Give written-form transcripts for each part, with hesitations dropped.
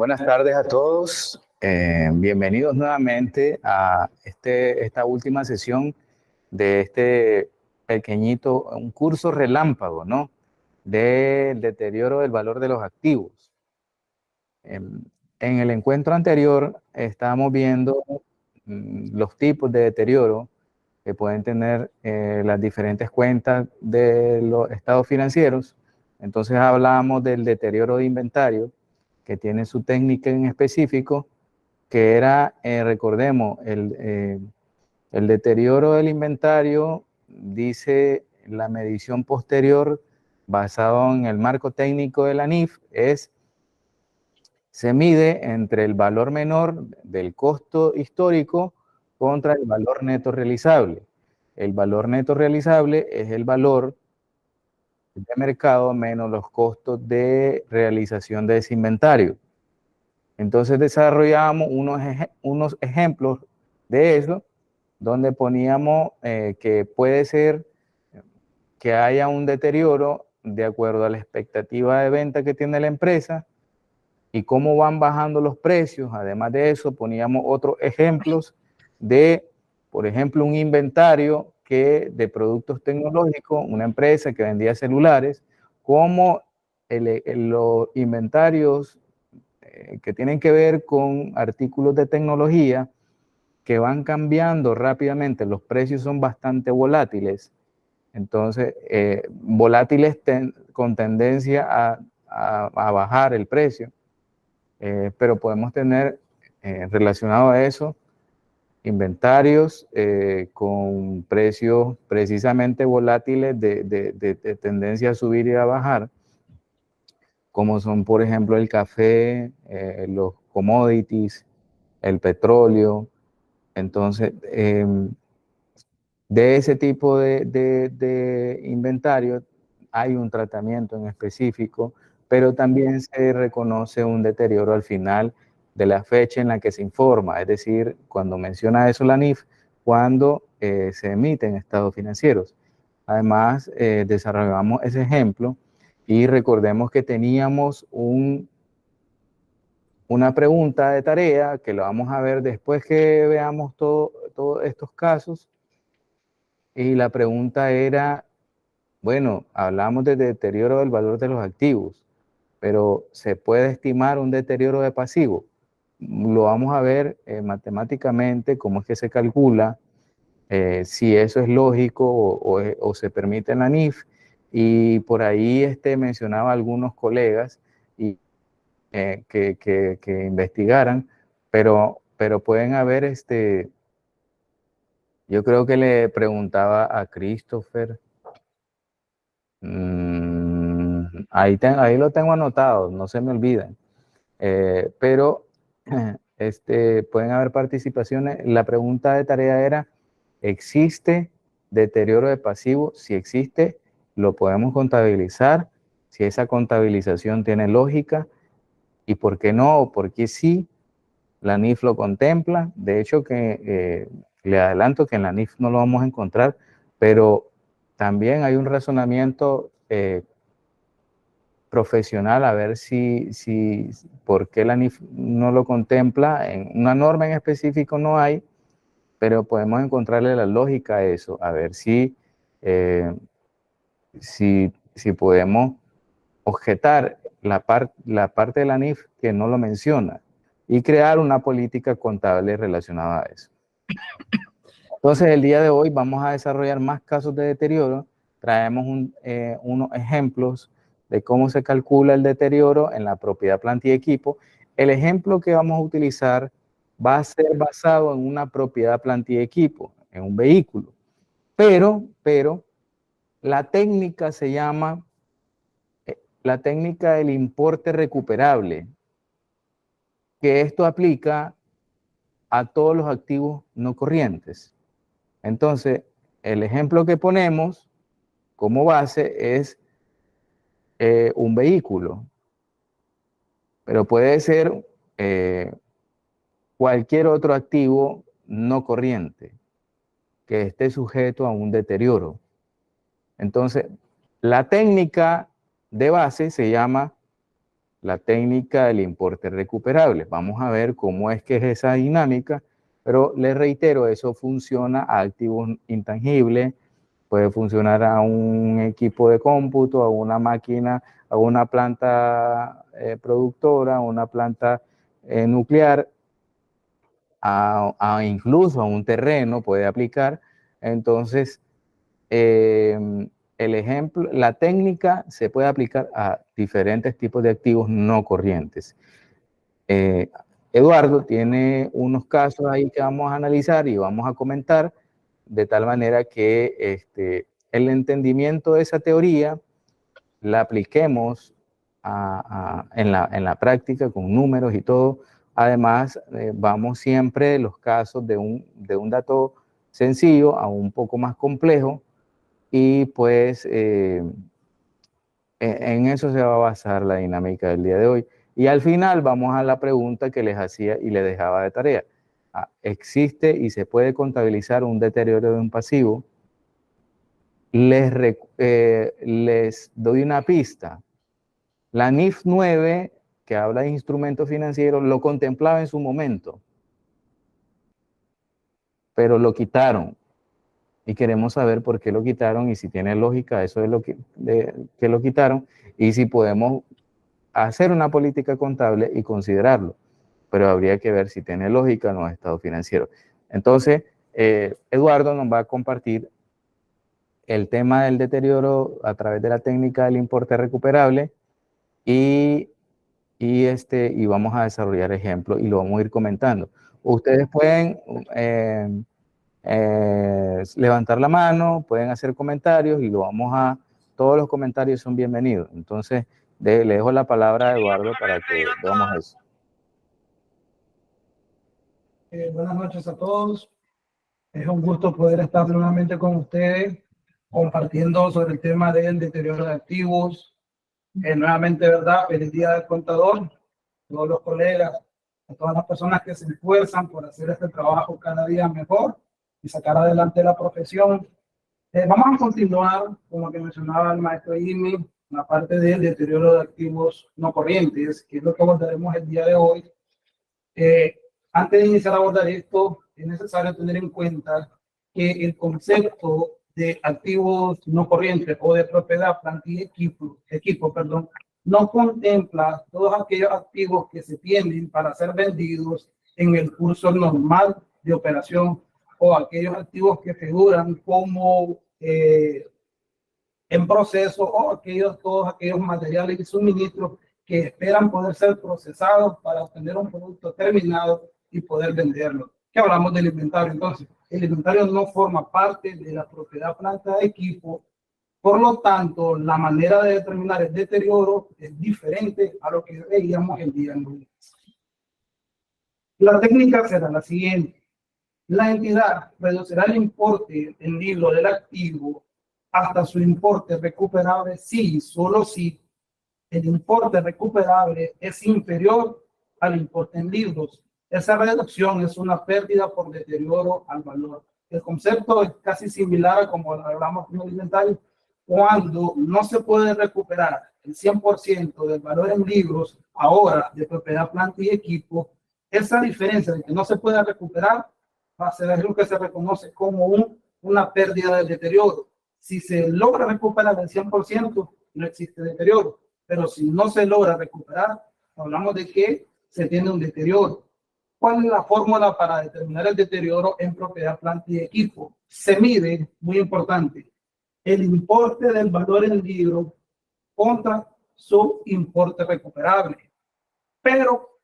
Buenas tardes a todos. Bienvenidos nuevamente a esta última sesión de este pequeñito, un curso relámpago, ¿no? Del deterioro del valor de los activos. En el encuentro anterior estábamos viendo los tipos de deterioro que pueden tener las diferentes cuentas de los estados financieros. Entonces hablábamos del deterioro de inventario, que tiene su técnica en específico, que era, recordemos, el deterioro del inventario, dice la medición posterior, basado en el marco técnico de la NIF, se mide entre el valor menor del costo histórico contra el valor neto realizable. El valor neto realizable es el valor de mercado menos los costos de realización de ese inventario. Entonces desarrollamos unos ejemplos de eso, donde poníamos que puede ser que haya un deterioro de acuerdo a la expectativa de venta que tiene la empresa y cómo van bajando los precios. Además de eso, poníamos otros ejemplos de, por ejemplo, un inventario de productos tecnológicos, una empresa que vendía celulares, como los inventarios que tienen que ver con artículos de tecnología que van cambiando rápidamente, los precios son bastante volátiles, entonces volátiles con tendencia a bajar el precio, pero podemos tener relacionado a eso inventarios con precios precisamente volátiles de tendencia a subir y a bajar, como son, por ejemplo, el café, los commodities, el petróleo. Entonces, de ese tipo de inventario hay un tratamiento en específico, pero también se reconoce un deterioro al final de la fecha en la que se informa, es decir, cuando menciona eso la NIF, cuando se emiten estados financieros. Además, desarrollamos ese ejemplo y recordemos que teníamos una pregunta de tarea que lo vamos a ver después que veamos todos estos casos. Y la pregunta era, bueno, hablamos de deterioro del valor de los activos, pero ¿se puede estimar un deterioro de pasivo? Lo vamos a ver matemáticamente, cómo es que se calcula, si eso es lógico o se permite en la NIF. Y por ahí mencionaba algunos colegas y que investigaran, pero pueden haber, yo creo que le preguntaba a Christopher, ahí lo tengo anotado, no se me olviden, pero pueden haber participaciones. La pregunta de tarea era, ¿existe deterioro de pasivo? Si existe, lo podemos contabilizar, si esa contabilización tiene lógica, y por qué no, o por qué sí. La NIF lo contempla. De hecho, le adelanto que en la NIF no lo vamos a encontrar, pero también hay un razonamiento profesional a ver por qué la NIF no lo contempla. En una norma en específico no hay, pero podemos encontrarle la lógica a eso, a ver eh, si podemos objetar la parte de la NIF que no lo menciona y crear una política contable relacionada a eso. Entonces, el día de hoy vamos a desarrollar más casos de deterioro. Traemos unos ejemplos de cómo se calcula el deterioro en la propiedad, planta y equipo. El ejemplo que vamos a utilizar va a ser basado en una propiedad, planta y equipo, en un vehículo. Pero la técnica se llama la técnica del importe recuperable, que esto aplica a todos los activos no corrientes. Entonces, el ejemplo que ponemos como base es un vehículo, pero puede ser cualquier otro activo no corriente que esté sujeto a un deterioro. Entonces, la técnica de base se llama la técnica del importe recuperable. Vamos a ver cómo es que es esa dinámica, pero les reitero, eso funciona a activos intangibles, puede funcionar a un equipo de cómputo, a una máquina, a una planta productora, a una planta nuclear, incluso a un terreno puede aplicar. Entonces, el ejemplo, la técnica se puede aplicar a diferentes tipos de activos no corrientes. Eduardo tiene unos casos ahí que vamos a analizar y vamos a comentar, de tal manera que el entendimiento de esa teoría la apliquemos en la práctica con números y todo. Además, vamos siempre de los casos de un dato sencillo a un poco más complejo, y pues en eso se va a basar la dinámica del día de hoy. Y al final vamos a la pregunta que les hacía y les dejaba de tarea. ¿Existe y se puede contabilizar un deterioro de un pasivo? Les doy una pista. La NIF 9, que habla de instrumentos financieros, lo contemplaba en su momento, pero lo quitaron. Y queremos saber por qué lo quitaron y si tiene lógica eso de que lo quitaron, y si podemos hacer una política contable y considerarlo. Pero habría que ver si tiene lógica en los estados financieros. Entonces, Eduardo nos va a compartir el tema del deterioro a través de la técnica del importe recuperable, y vamos a desarrollar ejemplos y lo vamos a ir comentando. Ustedes pueden levantar la mano, pueden hacer comentarios y todos los comentarios son bienvenidos. Entonces, le dejo la palabra a Eduardo para que veamos eso. Buenas noches a todos. Es un gusto poder estar nuevamente con ustedes compartiendo sobre el tema del deterioro de activos. Nuevamente, ¿verdad? Feliz día del contador, todos los colegas, a todas las personas que se esfuerzan por hacer este trabajo cada día mejor y sacar adelante la profesión. Vamos a continuar con lo que mencionaba el maestro Jimmy, la parte del deterioro de activos no corrientes, que es lo que abordaremos el día de hoy. Antes de iniciar a abordar esto, es necesario tener en cuenta que el concepto de activos no corrientes o de propiedad, planta y equipo, no contempla todos aquellos activos que se tienen para ser vendidos en el curso normal de operación, o aquellos activos que figuran como en proceso, o todos aquellos materiales y suministros que esperan poder ser procesados para obtener un producto terminado y poder venderlo. ¿Qué hablamos del inventario? Entonces, el inventario no forma parte de la propiedad, planta de equipo. Por lo tanto, la manera de determinar el deterioro es diferente a lo que veíamos el día lunes. La técnica será la siguiente. La entidad reducirá el importe en libro del activo hasta su importe recuperable si, solo si, el importe recuperable es inferior al importe en libros. Esa reducción es una pérdida por deterioro al valor. El concepto es casi similar a como hablamos con el inventario. Cuando no se puede recuperar el 100% del valor en libros, ahora de propiedad, planta y equipo, esa diferencia de que no se pueda recuperar va a ser lo que se reconoce como una pérdida del deterioro. Si se logra recuperar el 100%, no existe deterioro. Pero si no se logra recuperar, hablamos de que se tiene un deterioro. ¿Cuál es la fórmula para determinar el deterioro en propiedad, planta y equipo? Se mide, muy importante, el importe del valor en libro contra su importe recuperable. Pero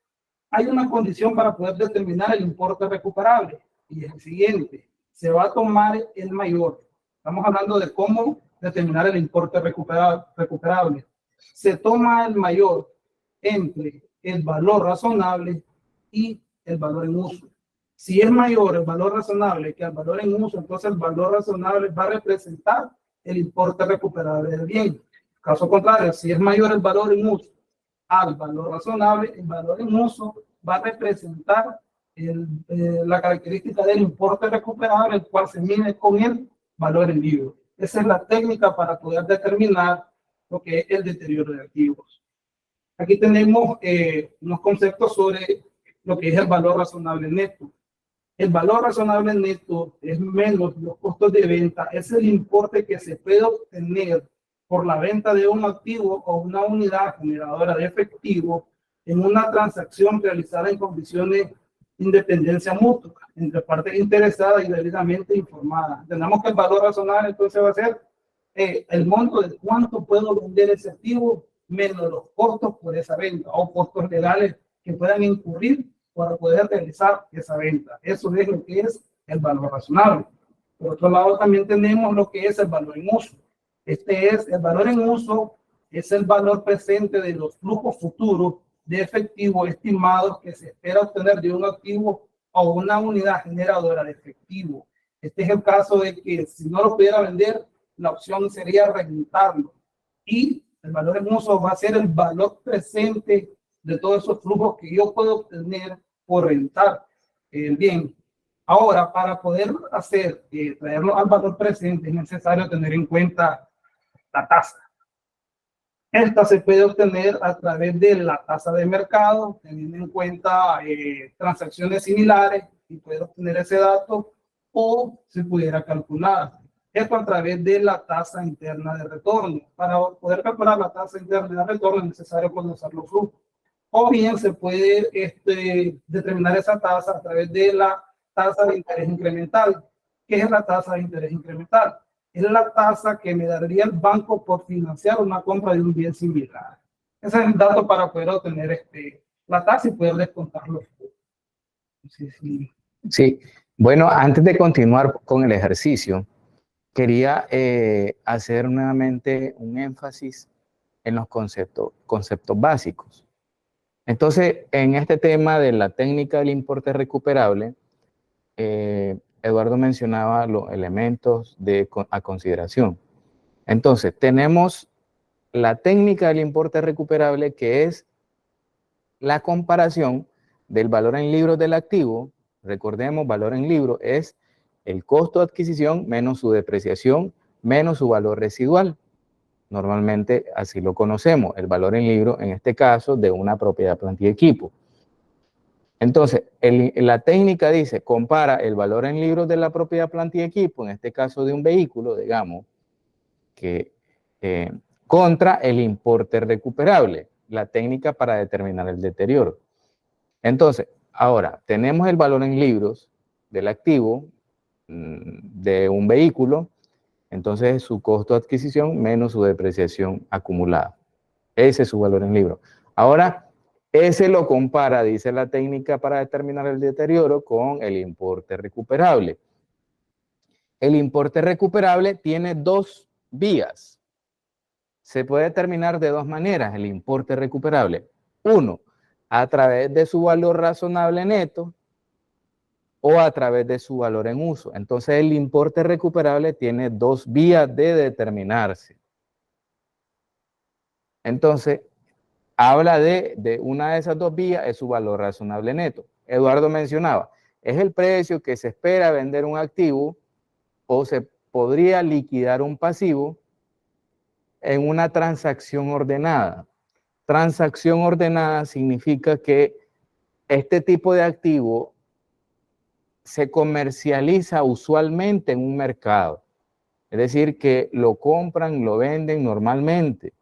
hay una condición para poder determinar el importe recuperable, y es el siguiente: se va a tomar el mayor. Estamos hablando de cómo determinar el importe recuperable. Se toma el mayor entre el valor razonable y el valor en uso. Si es mayor el valor razonable que el valor en uso, entonces el valor razonable va a representar el importe recuperable del bien. Caso contrario, si es mayor el valor en uso al valor razonable, el valor en uso va a representar la característica del importe recuperable, el cual se mide con el valor en libro. Esa es la técnica para poder determinar lo que es el deterioro de activos. Aquí tenemos unos conceptos sobre lo que es el valor razonable neto. El valor razonable neto es menos los costos de venta, es el importe que se puede obtener por la venta de un activo o una unidad generadora de efectivo en una transacción realizada en condiciones de independencia mutua entre partes interesadas y debidamente informadas. Tenemos que el valor razonable entonces va a ser el monto de cuánto puedo vender ese activo menos los costos por esa venta o costos legales que puedan incurrir para poder realizar esa venta. Eso es lo que es el valor razonable. Por otro lado, también tenemos lo que es el valor en uso. Este es el valor en uso, es el valor presente de los flujos futuros de efectivo estimados que se espera obtener de un activo o una unidad generadora de efectivo. Este es el caso de que si no lo pudiera vender, la opción sería rentarlo. Y el valor en uso va a ser el valor presente de todos esos flujos que yo puedo obtener por rentar el bien. Ahora, para poder traerlo al valor presente, es necesario tener en cuenta la tasa. Esta se puede obtener a través de la tasa de mercado, teniendo en cuenta transacciones similares y poder obtener ese dato, o se pudiera calcular. Esto a través de la tasa interna de retorno. Para poder calcular la tasa interna de retorno es necesario conocer los flujos. O bien se puede determinar esa tasa a través de la tasa de interés incremental. ¿Qué es la tasa de interés incremental? Es la tasa que me daría el banco por financiar una compra de un bien similar. Ese es el dato para poder obtener la tasa y poder descontarlo. Sí, bueno, antes de continuar con el ejercicio, quería hacer nuevamente un énfasis en los conceptos básicos. Entonces, en este tema de la técnica del importe recuperable, Eduardo mencionaba los elementos a consideración. Entonces, tenemos la técnica del importe recuperable, que es la comparación del valor en libros del activo. Recordemos, valor en libro es el costo de adquisición menos su depreciación menos su valor residual. Normalmente así lo conocemos, el valor en libro, en este caso, de una propiedad, planta y equipo. Entonces, la técnica dice, compara el valor en libros de la propiedad, planta y equipo, en este caso de un vehículo, digamos, contra el importe recuperable, la técnica para determinar el deterioro. Entonces, ahora, tenemos el valor en libros del activo de un vehículo, entonces su costo de adquisición menos su depreciación acumulada. Ese es su valor en libro. Ahora, ese lo compara, dice la técnica para determinar el deterioro, con el importe recuperable. El importe recuperable tiene dos vías. Se puede determinar de dos maneras el importe recuperable. Uno, a través de su valor razonable neto o a través de su valor en uso. Entonces, el importe recuperable tiene dos vías de determinarse. Entonces, habla de una de esas dos vías, es su valor razonable neto. Eduardo mencionaba, es el precio que se espera vender un activo o se podría liquidar un pasivo en una transacción ordenada. Transacción ordenada significa que este tipo de activo se comercializa usualmente en un mercado. Es decir, que lo compran, lo venden normalmente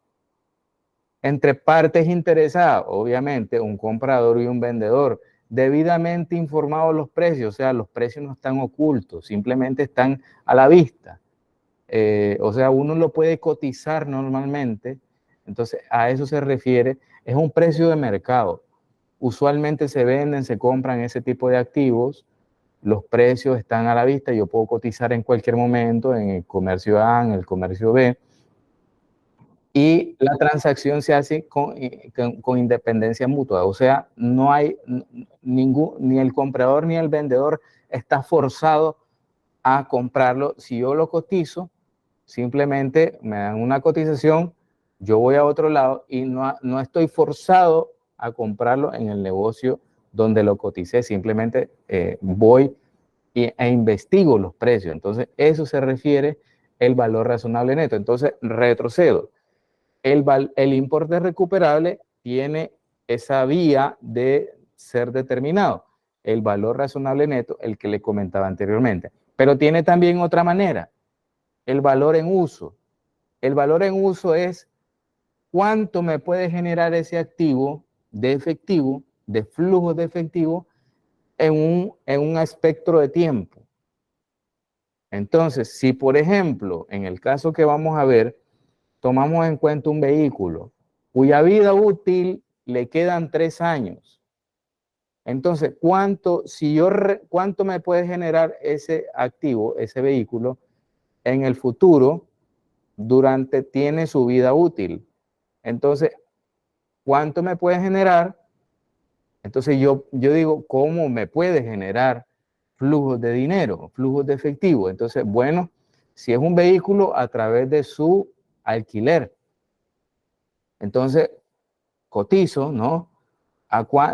entre partes interesadas, obviamente, un comprador y un vendedor, debidamente informados los precios, o sea, los precios no están ocultos, simplemente están a la vista. O sea, uno lo puede cotizar normalmente, entonces a eso se refiere, es un precio de mercado. Usualmente se venden, se compran ese tipo de activos, los precios están a la vista, yo puedo cotizar en cualquier momento en el comercio A, en el comercio B, y la transacción se hace con independencia mutua, o sea, no hay ni el comprador ni el vendedor está forzado a comprarlo. Si yo lo cotizo, simplemente me dan una cotización, yo voy a otro lado y no estoy forzado a comprarlo en el negocio donde lo coticé, simplemente voy e investigo los precios. Entonces, eso se refiere el valor razonable neto. Entonces, retrocedo. El importe recuperable tiene esa vía de ser determinado, el valor razonable neto, el que le comentaba anteriormente. Pero tiene también otra manera, el valor en uso. El valor en uso es cuánto me puede generar ese activo de efectivo, de flujo de efectivo, en un espectro de tiempo. Entonces, si por ejemplo, en el caso que vamos a ver, tomamos en cuenta un vehículo cuya vida útil le quedan 3 años. Entonces, ¿cuánto me puede generar ese activo, ese vehículo, en el futuro tiene su vida útil? Entonces, ¿cuánto me puede generar? Entonces yo digo, ¿cómo me puede generar flujos de dinero, flujos de efectivo? Entonces, bueno, si es un vehículo, a través de su alquiler. Entonces, cotizo, ¿no?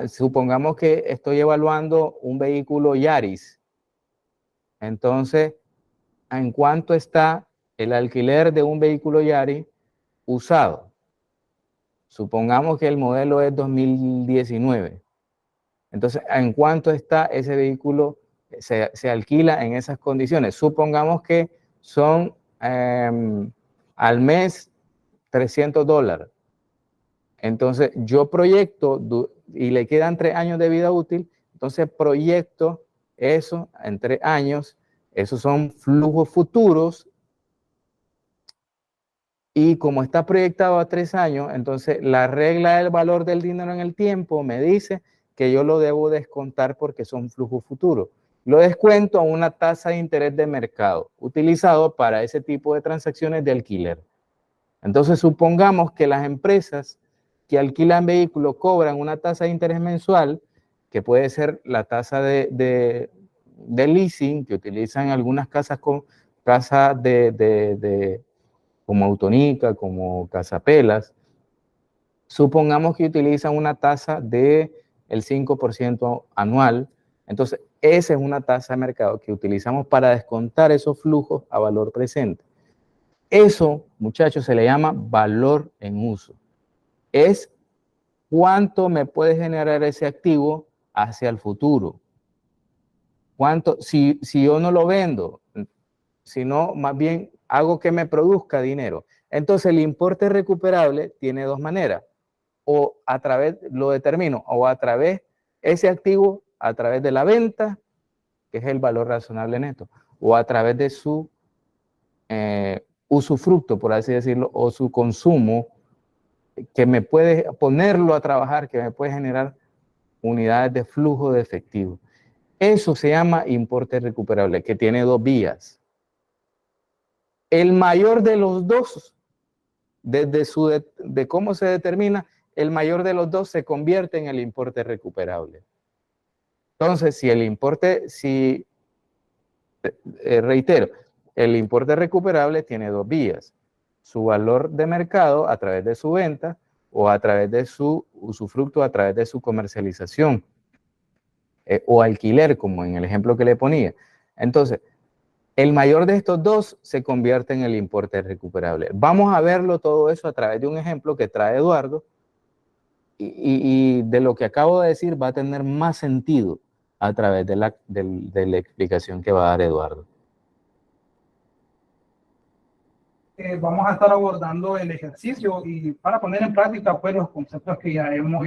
Supongamos que estoy evaluando un vehículo Yaris. Entonces, ¿en cuánto está el alquiler de un vehículo Yaris usado? Supongamos que el modelo es 2019. Entonces, ¿en cuánto está ese vehículo? Se alquila en esas condiciones. Supongamos que son al mes $300. Entonces, yo proyecto y le quedan 3 años de vida útil, entonces proyecto eso en 3 años. Esos son flujos futuros. Y como está proyectado a 3 años, entonces la regla del valor del dinero en el tiempo me dice que yo lo debo descontar porque son flujos futuros. Lo descuento a una tasa de interés de mercado utilizado para ese tipo de transacciones de alquiler. Entonces supongamos que las empresas que alquilan vehículos cobran una tasa de interés mensual, que puede ser la tasa de leasing que utilizan algunas casas como Autonica, como Casapelas. Supongamos que utilizan una tasa del 5% anual. Entonces, esa es una tasa de mercado que utilizamos para descontar esos flujos a valor presente. Eso, muchachos, se le llama valor en uso. Es cuánto me puede generar ese activo hacia el futuro. Cuánto, si yo no lo vendo, sino más bien hago que me produzca dinero. Entonces, el importe recuperable tiene dos maneras. O a través, lo determino, o a través, ese activo, a través de la venta, que es el valor razonable neto, o a través de su usufructo, por así decirlo, o su consumo, que me puede ponerlo a trabajar, que me puede generar unidades de flujo de efectivo. Eso se llama importe recuperable, que tiene dos vías. El mayor de los dos, de cómo se determina, el mayor de los dos se convierte en el importe recuperable. Entonces, reitero, el importe recuperable tiene dos vías. Su valor de mercado a través de su venta o a través de su usufructo, a través de su comercialización o alquiler, como en el ejemplo que le ponía. Entonces, el mayor de estos dos se convierte en el importe recuperable. Vamos a verlo todo eso a través de un ejemplo que trae Eduardo y de lo que acabo de decir va a tener más sentido a través de la explicación que va a dar Eduardo. Vamos a estar abordando el ejercicio y para poner en práctica pues los conceptos que ya hemos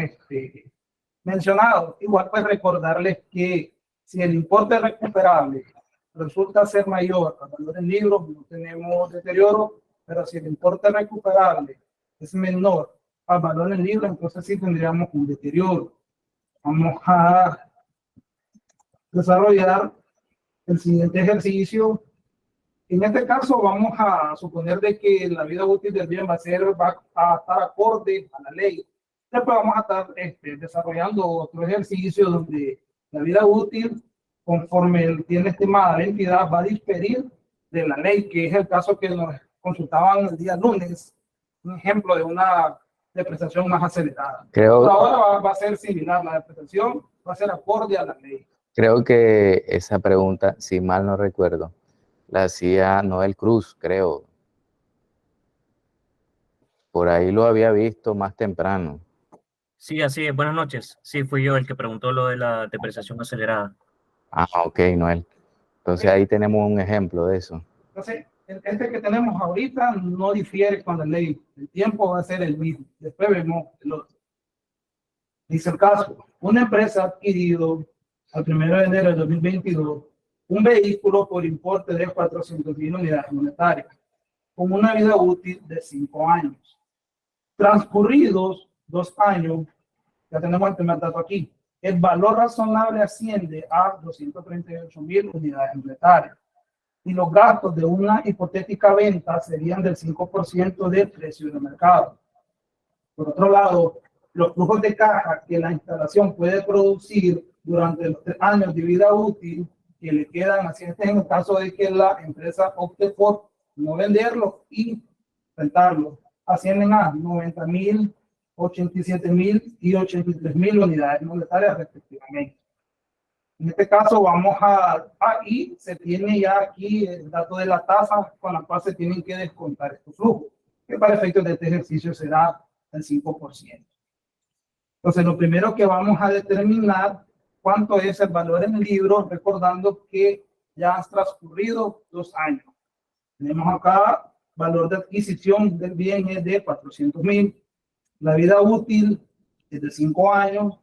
mencionado. Igual pues recordarles que si el importe recuperable resulta ser mayor al valor en libros, no tenemos deterioro, pero si el importe recuperable es menor al valor en libros, entonces sí tendríamos un deterioro. Vamos a desarrollar el siguiente ejercicio. En este caso vamos a suponer de que la vida útil del bien va a estar acorde a la ley. Después vamos a estar desarrollando otro ejercicio donde la vida útil, conforme tiene estimada la entidad, va a diferir de la ley, que es el caso que nos consultaban el día lunes, un ejemplo de una depreciación más acelerada. Por ahora va a ser similar, la depreciación va a ser acorde a la ley. Creo que esa pregunta, si mal no recuerdo, la hacía Noel Cruz, creo. Por ahí lo había visto más temprano. Sí, así es. Buenas noches. Sí, fui yo el que preguntó lo de la depreciación acelerada. Ah, ok, Noel. Entonces ahí tenemos un ejemplo de eso. Entonces, este que tenemos ahorita no difiere con la ley. El tiempo va a ser el mismo. Después vemos el otro. Dice el caso, una empresa ha adquirido al 1 de enero de 2022 un vehículo por importe de 400,000 unidades monetarias, con una vida útil de 5 años. Transcurridos 2 años, ya tenemos el primer dato aquí, el valor razonable asciende a 238,000 unidades monetarias. Y los gastos de una hipotética venta serían del 5% del precio de mercado. Por otro lado, los flujos de caja que la instalación puede producir durante los 3 años de vida útil que le quedan, así es en el caso de que la empresa opte por no venderlo y rentarlo, ascienden a 90,000, 87,000 y 83,000 unidades monetarias respectivamente. En este caso vamos ahí se tiene ya aquí el dato de la tasa con la cual se tienen que descontar estos flujos, que para efectos de este ejercicio será el 5%. Entonces, lo primero que vamos a determinar cuánto es el valor en libros, recordando que ya han transcurrido 2 años. Tenemos acá valor de adquisición del bien es de 400,000, la vida útil es de 5 años,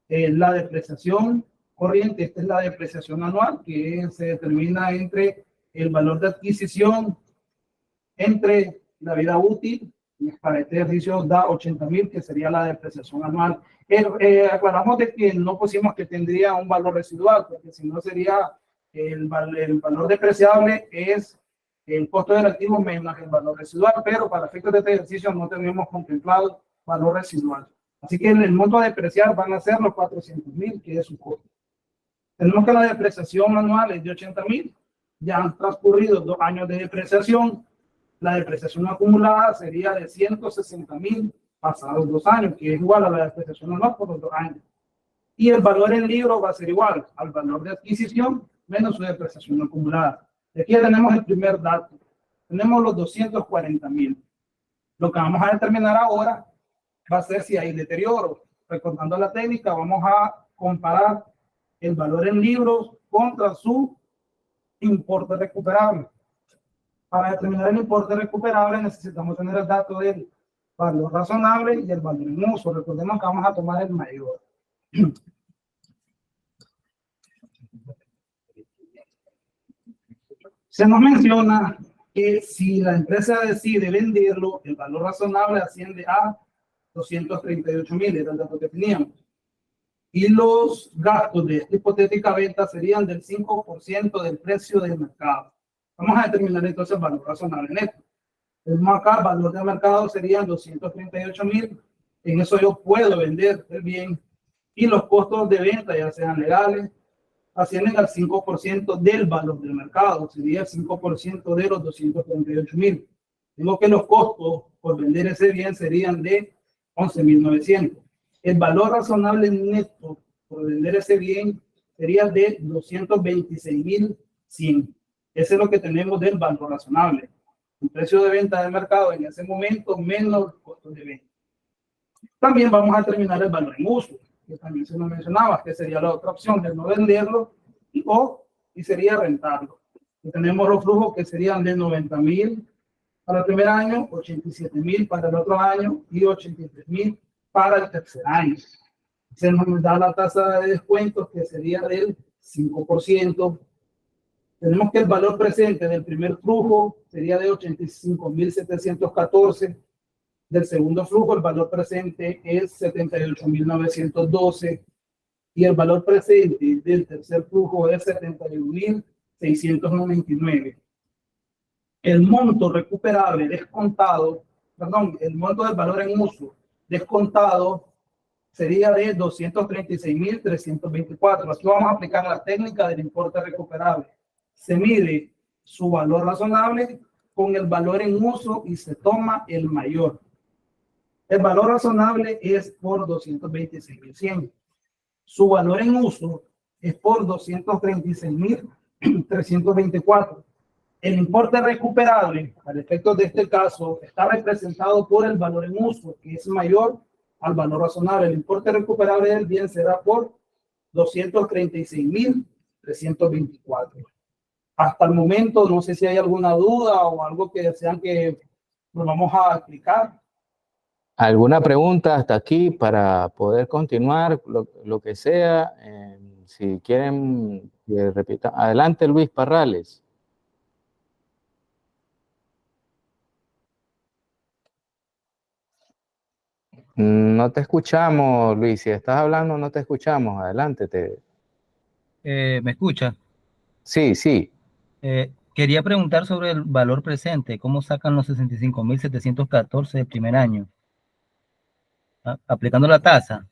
la depreciación corriente, esta es la depreciación anual, que se determina entre el valor de adquisición, entre la vida útil, y para este ejercicio da 80,000, que sería la depreciación anual. Aclaramos de que no pusimos que tendría un valor residual, porque si no sería el valor depreciable es el costo del activo menos el valor residual, pero para efectos de este ejercicio no tenemos contemplado valor residual. Así que el monto a depreciar van a ser los 400,000, que es su costo. Tenemos que la depreciación anual es de 80,000, ya han transcurrido 2 años de depreciación. La depreciación acumulada sería de 160,000 pasados 2 años, que es igual a la depreciación anual por los 2 años. Y el valor en libro va a ser igual al valor de adquisición menos su depreciación acumulada. Aquí ya tenemos el primer dato. Tenemos los 240,000. Lo que vamos a determinar ahora va a ser si hay deterioro. Recordando la técnica, vamos a comparar el valor en libros contra su importe recuperable. Para determinar el importe recuperable necesitamos tener el dato del valor razonable y el valor en uso. Recordemos que vamos a tomar el mayor. Se nos menciona que si la empresa decide venderlo, el valor razonable asciende a 238,000, era el dato que teníamos. Y los gastos de esta hipotética venta serían del 5% del precio del mercado. Vamos a determinar entonces el valor razonable neto. Tenemos acá el valor de mercado serían 238,000. En eso yo puedo vender el bien. Y los costos de venta, ya sean legales, ascienden al 5% del valor del mercado. Sería el 5% de los 238,000. Tengo que los costos por vender ese bien serían de 11,900. El valor razonable neto por vender ese bien sería de 226,100. Ese es lo que tenemos del valor razonable. El precio de venta del mercado en ese momento menos los costos de venta. También vamos a determinar el valor en uso, que también se nos mencionaba, que sería la otra opción de no venderlo y sería rentarlo. Y tenemos los flujos que serían de 90,000 para el primer año, 87,000 para el otro año y 83,000 para el tercer año. Se nos da la tasa de descuento que sería del 5%. Tenemos que el valor presente del primer flujo sería de 85,714. Del segundo flujo el valor presente es 78,912. Y el valor presente del tercer flujo es 71,699. El monto recuperable descontado, el monto del valor en uso descontado sería de 236,324. Aquí vamos a aplicar la técnica del importe recuperable. Se mide su valor razonable con el valor en uso y se toma el mayor. El valor razonable es por 226,100. Su valor en uso es por 236,324. El importe recuperable, al efecto de este caso, está representado por el valor en uso, que es mayor al valor razonable. El importe recuperable del bien será por 236.324. Hasta el momento, no sé si hay alguna duda o algo que desean que nos vamos a explicar. ¿Alguna pregunta hasta aquí para poder continuar? Lo que sea. Si quieren que repita. Adelante, Luis Parrales. No te escuchamos, Luis. Si estás hablando, no te escuchamos. Adelante. ¿Me escucha? Sí, sí. Quería preguntar sobre el valor presente. ¿Cómo sacan los 65.714 del primer año? Aplicando la tasa.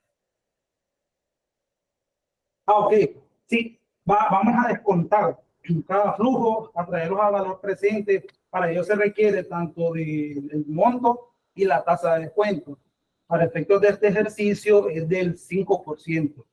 Ok, sí, vamos a descontar cada flujo, a traerlos a valor presente. Para ello se requiere tanto del monto y la tasa de descuento. Para efectos de este ejercicio es del 5%.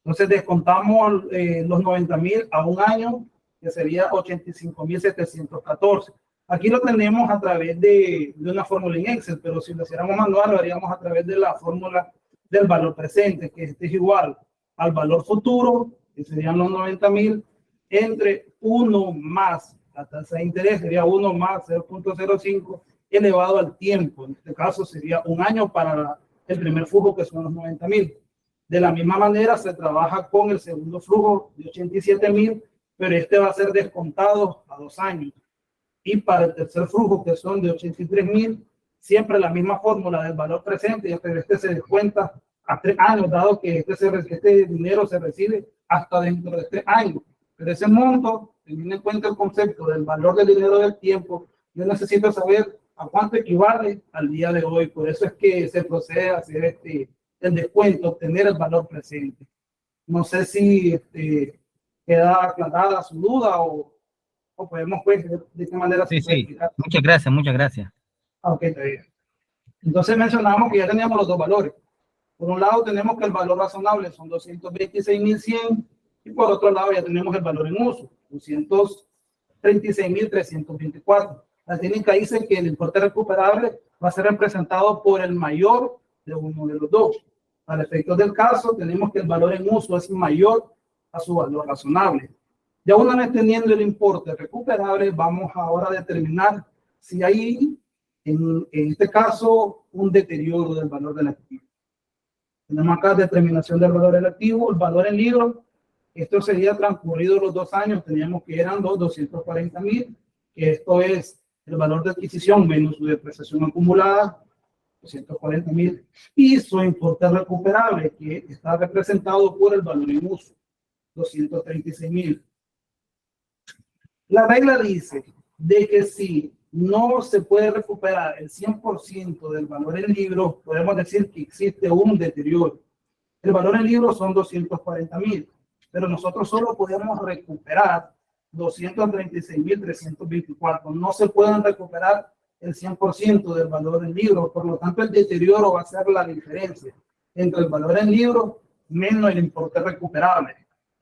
Entonces descontamos los 90.000 a un año, que sería 85.714. Aquí lo tenemos a través de una fórmula en Excel, pero si lo hiciéramos manual, lo haríamos a través de la fórmula del valor presente, que este es igual al valor futuro, que serían los 90.000, entre 1 más la tasa de interés, sería 1 más 0.05, elevado al tiempo. En este caso sería un año para el primer flujo, que son los 90.000. De la misma manera se trabaja con el segundo flujo de 87.000, pero este va a ser descontado a 2 años. Y para el tercer flujo, que son de 83.000, siempre la misma fórmula del valor presente, pero este se descuenta a 3 años, dado que este dinero se recibe hasta dentro de 3 años. Pero ese monto, teniendo en cuenta el concepto del valor del dinero del tiempo, yo necesito saber a cuánto equivale al día de hoy. Por eso es que se procede a hacer el descuento, obtener el valor presente. No sé si queda aclarada su duda o podemos, pues, de qué manera Sí, se puede sí. explicar. Muchas gracias, muchas gracias. Ok, está bien. Entonces mencionamos que ya teníamos los dos valores. Por un lado tenemos que el valor razonable son 226.100 y por otro lado ya tenemos el valor en uso, 236.324. La técnica dice que el importe recuperable va a ser representado por el mayor de uno de los dos. Para efectos del caso, tenemos que el valor en uso es mayor a su valor razonable. Ya una vez teniendo el importe recuperable, vamos ahora a determinar si hay, en este caso, un deterioro del valor del activo. Tenemos acá determinación del valor del activo, el valor en libros. Esto sería transcurrido los 2 años, teníamos que eran 240.000, que esto es el valor de adquisición menos su depreciación acumulada, 240.000, y su importe recuperable, que está representado por el valor en uso, 236.000. La regla dice de que si no se puede recuperar el 100% del valor en libros, podemos decir que existe un deterioro. El valor en libros son 240.000, pero nosotros solo podemos recuperar 236.324. No se pueden recuperar el 100% del valor en libros, por lo tanto el deterioro va a ser la diferencia entre el valor en libros menos el importe recuperable.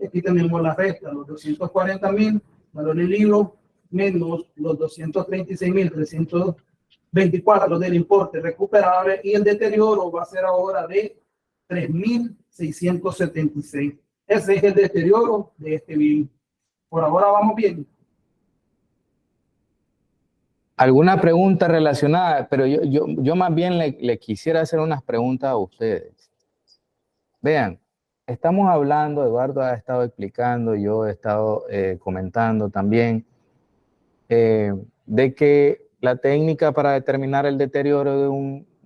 Aquí tenemos la resta, los 240.000, valor en libros, menos los 236.324 del importe recuperable, y el deterioro va a ser ahora de 3.676. Ese es el deterioro de este bien. Por ahora vamos bien. ¿Alguna pregunta relacionada? Pero yo más bien le quisiera hacer unas preguntas a ustedes. Vean, estamos hablando, Eduardo ha estado explicando, yo he estado comentando también, de que la técnica para determinar el deterioro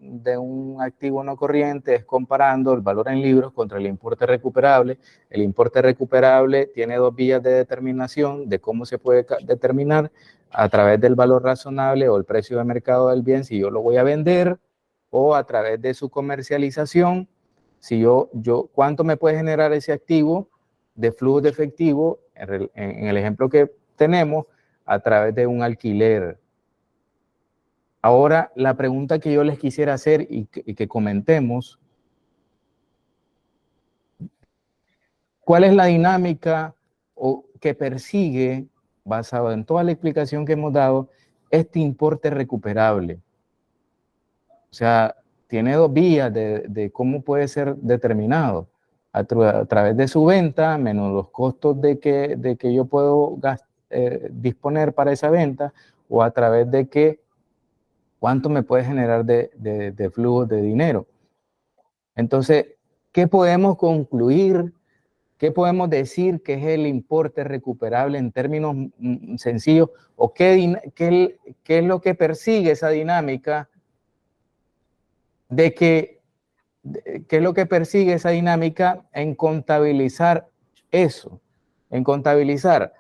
de un activo no corriente es comparando el valor en libros contra el importe recuperable. El importe recuperable tiene 2 vías de determinación de cómo se puede determinar: a través del valor razonable o el precio de mercado del bien, si yo lo voy a vender, o a través de su comercialización, si cuánto me puede generar ese activo de flujo de efectivo, en el ejemplo que tenemos, a través de un alquiler. Ahora, la pregunta que yo les quisiera hacer y que comentemos, ¿cuál es la dinámica que persigue, basado en toda la explicación que hemos dado, este importe recuperable? O sea, tiene dos vías de cómo puede ser determinado. A través de su venta, menos los costos de que yo puedo disponer para esa venta, o a través de cuánto me puede generar de flujos de dinero. Entonces, ¿qué podemos concluir? ¿Qué podemos decir que es el importe recuperable en términos sencillos? ¿O qué es lo que persigue esa dinámica qué es lo que persigue esa dinámica en contabilizar eso? En contabilizar,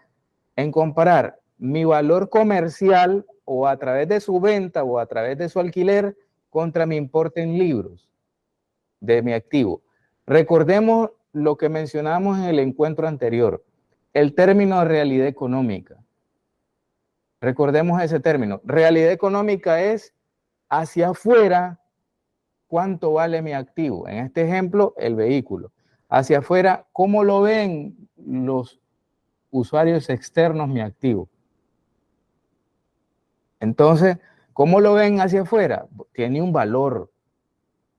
en comparar mi valor comercial o a través de su venta o a través de su alquiler contra mi importe en libros de mi activo. Recordemos lo que mencionamos en el encuentro anterior, el término de realidad económica. Recordemos ese término. Realidad económica es hacia afuera cuánto vale mi activo. En este ejemplo, el vehículo. Hacia afuera, ¿cómo lo ven los usuarios externos mi activo? Entonces, ¿cómo lo ven hacia afuera? Tiene un valor,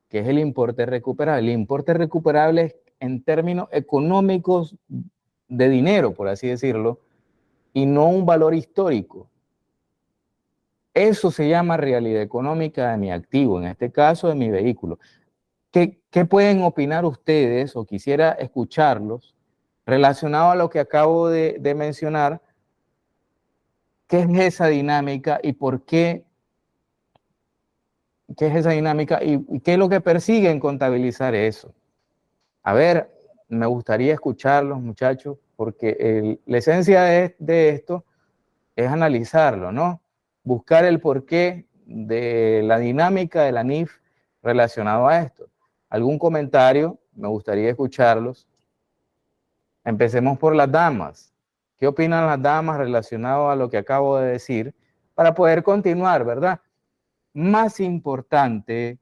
que es el importe recuperable. El importe recuperable es en términos económicos de dinero, por así decirlo, y no un valor histórico. Eso se llama realidad económica de mi activo, en este caso de mi vehículo. ¿Qué pueden opinar ustedes, o quisiera escucharlos, relacionado a lo que acabo de mencionar? ¿Qué es esa dinámica y por qué? ¿Qué es esa dinámica y qué es lo que persiguen contabilizar eso? A ver, me gustaría escucharlos, muchachos, porque la esencia de esto es analizarlo, ¿no? Buscar el porqué de la dinámica de la NIF relacionado a esto. ¿Algún comentario? Me gustaría escucharlos. Empecemos por las damas. ¿Qué opinan las damas relacionado a lo que acabo de decir? Para poder continuar, ¿verdad? Más importante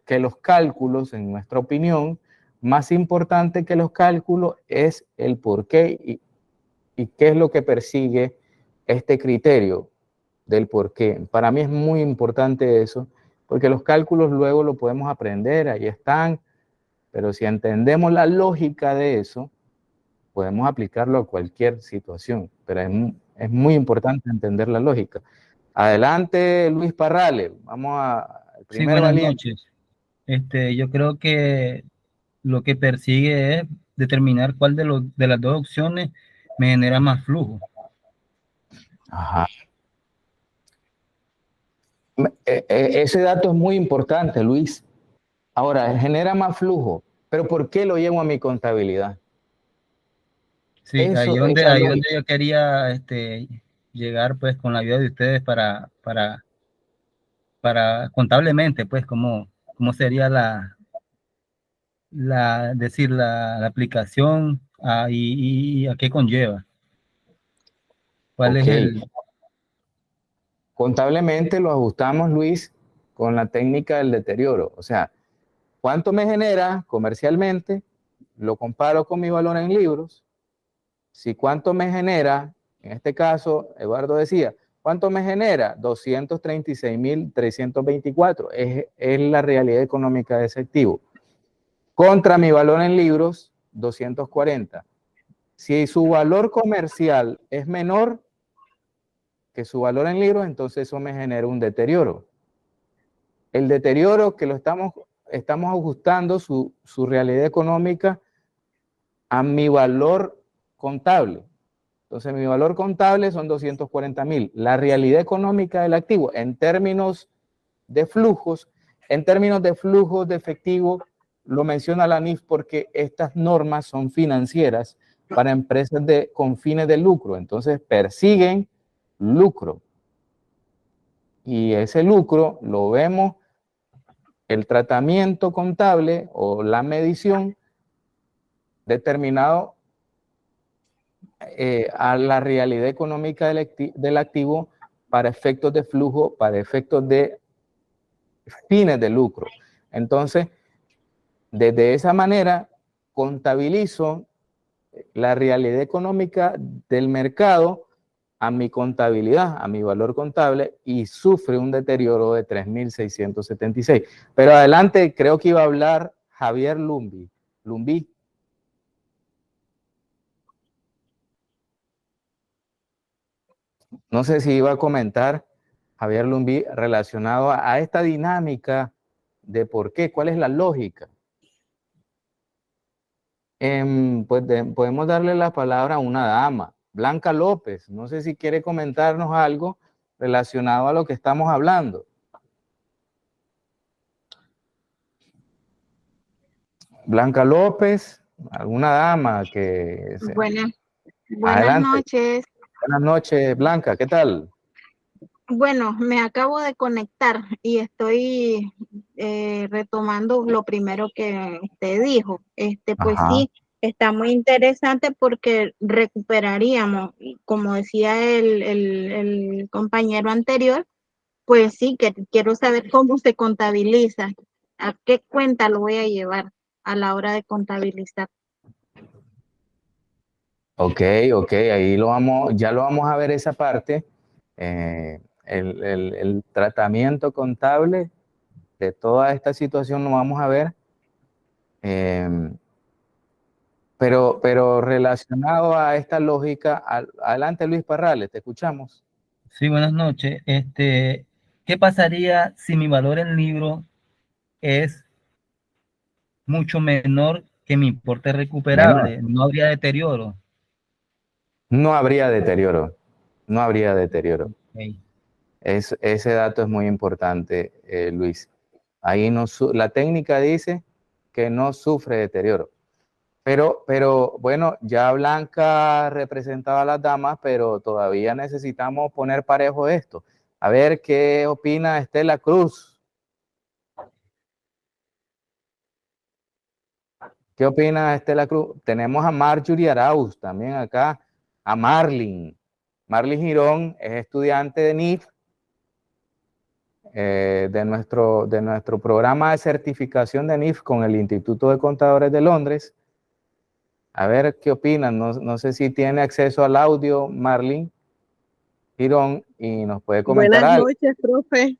que los cálculos, en nuestra opinión, más importante que los cálculos es el porqué y qué es lo que persigue este criterio del porqué. Para mí es muy importante eso, porque los cálculos luego lo podemos aprender, ahí están, pero si entendemos la lógica de eso, podemos aplicarlo a cualquier situación, pero es muy importante entender la lógica. Adelante, Luis Parrales, vamos al Sí, primer buenas valiente. noches. Yo creo que lo que persigue es determinar cuál de las dos opciones me genera más flujo. Ajá. Ese dato es muy importante, Luis. Ahora, genera más flujo, pero ¿por qué lo llevo a mi contabilidad? Sí, Eso, ahí donde yo quería llegar pues con la ayuda de ustedes para contablemente pues cómo sería la aplicación y a qué conlleva. ¿Cuál es ok. Contablemente lo ajustamos, Luis, con la técnica del deterioro. O sea, ¿cuánto me genera comercialmente? Lo comparo con mi valor en libros. Si cuánto me genera, en este caso, Eduardo decía, ¿cuánto me genera? 236.324. Es la realidad económica de ese activo. Contra mi valor en libros, 240. Si su valor comercial es menor que su valor en libros, entonces eso me genera un deterioro. El deterioro que lo estamos ajustando su realidad económica a mi valor contable. Entonces mi valor contable son 240.000. La realidad económica del activo en términos de flujos de efectivo, lo menciona la NIF porque estas normas son financieras para empresas con fines de lucro. Entonces persiguen lucro. Y ese lucro lo vemos, el tratamiento contable o la medición determinado a la realidad económica del activo para efectos de flujo, para efectos de fines de lucro. Entonces, desde esa manera, contabilizo la realidad económica del mercado a mi contabilidad, a mi valor contable, y sufre un deterioro de 3.676. Pero adelante, creo que iba a hablar Javier Lumbi. Lumbi. No sé si iba a comentar Javier Lumbi relacionado a esta dinámica de por qué, cuál es la lógica. Pues podemos darle la palabra a una dama, Blanca López. No sé si quiere comentarnos algo relacionado a lo que estamos hablando. Blanca López, alguna dama que... Buenas Adelante. noches. Buenas noches, Blanca, ¿qué tal? Bueno, me acabo de conectar y estoy retomando lo primero que usted dijo. Pues Ajá. sí, está muy interesante porque recuperaríamos, como decía el compañero anterior, pues sí, que quiero saber cómo se contabiliza, a qué cuenta lo voy a llevar a la hora de contabilizar. Ok, ahí ya lo vamos a ver esa parte. El tratamiento contable de toda esta situación lo vamos a ver. Pero relacionado a esta lógica, adelante Luis Parrales, te escuchamos. Sí, buenas noches. ¿Qué pasaría si mi valor en libro es mucho menor que mi importe recuperable? Menor. ¿No habría deterioro? No habría deterioro, no habría deterioro. Ok. Ese dato es muy importante, Luis. Ahí la técnica dice que no sufre deterioro. Pero bueno, ya Blanca representaba a las damas, pero todavía necesitamos poner parejo esto. A ver qué opina Estela Cruz. ¿Qué opina Estela Cruz? Tenemos a Marjorie Arauz también acá, a Marlin. Marlin Girón es estudiante de NIF, de nuestro programa de certificación de NIF con el Instituto de Contadores de Londres. A ver qué opinan. No sé si tiene acceso al audio, Marlin Girón, y nos puede comentar Buenas algo. noches, profe.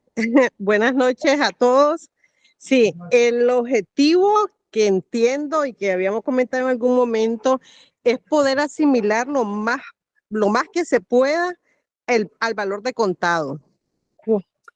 Buenas noches a todos. Sí, el objetivo que entiendo y que habíamos comentado en algún momento es poder asimilar lo más que se pueda al valor de contado.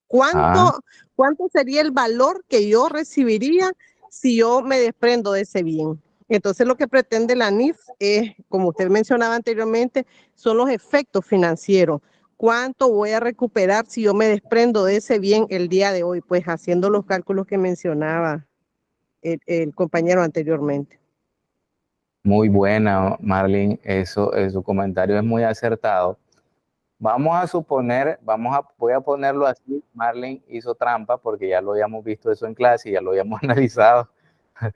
¿Cuánto sería el valor que yo recibiría si yo me desprendo de ese bien? Entonces, lo que pretende la NIF es, como usted mencionaba anteriormente, son los efectos financieros. ¿Cuánto voy a recuperar si yo me desprendo de ese bien el día de hoy? Pues haciendo los cálculos que mencionaba el compañero anteriormente. Muy buena, Marlin. Su comentario es muy acertado. Vamos a suponer, voy a ponerlo así, Marlin hizo trampa porque ya lo habíamos visto eso en clase y ya lo habíamos analizado.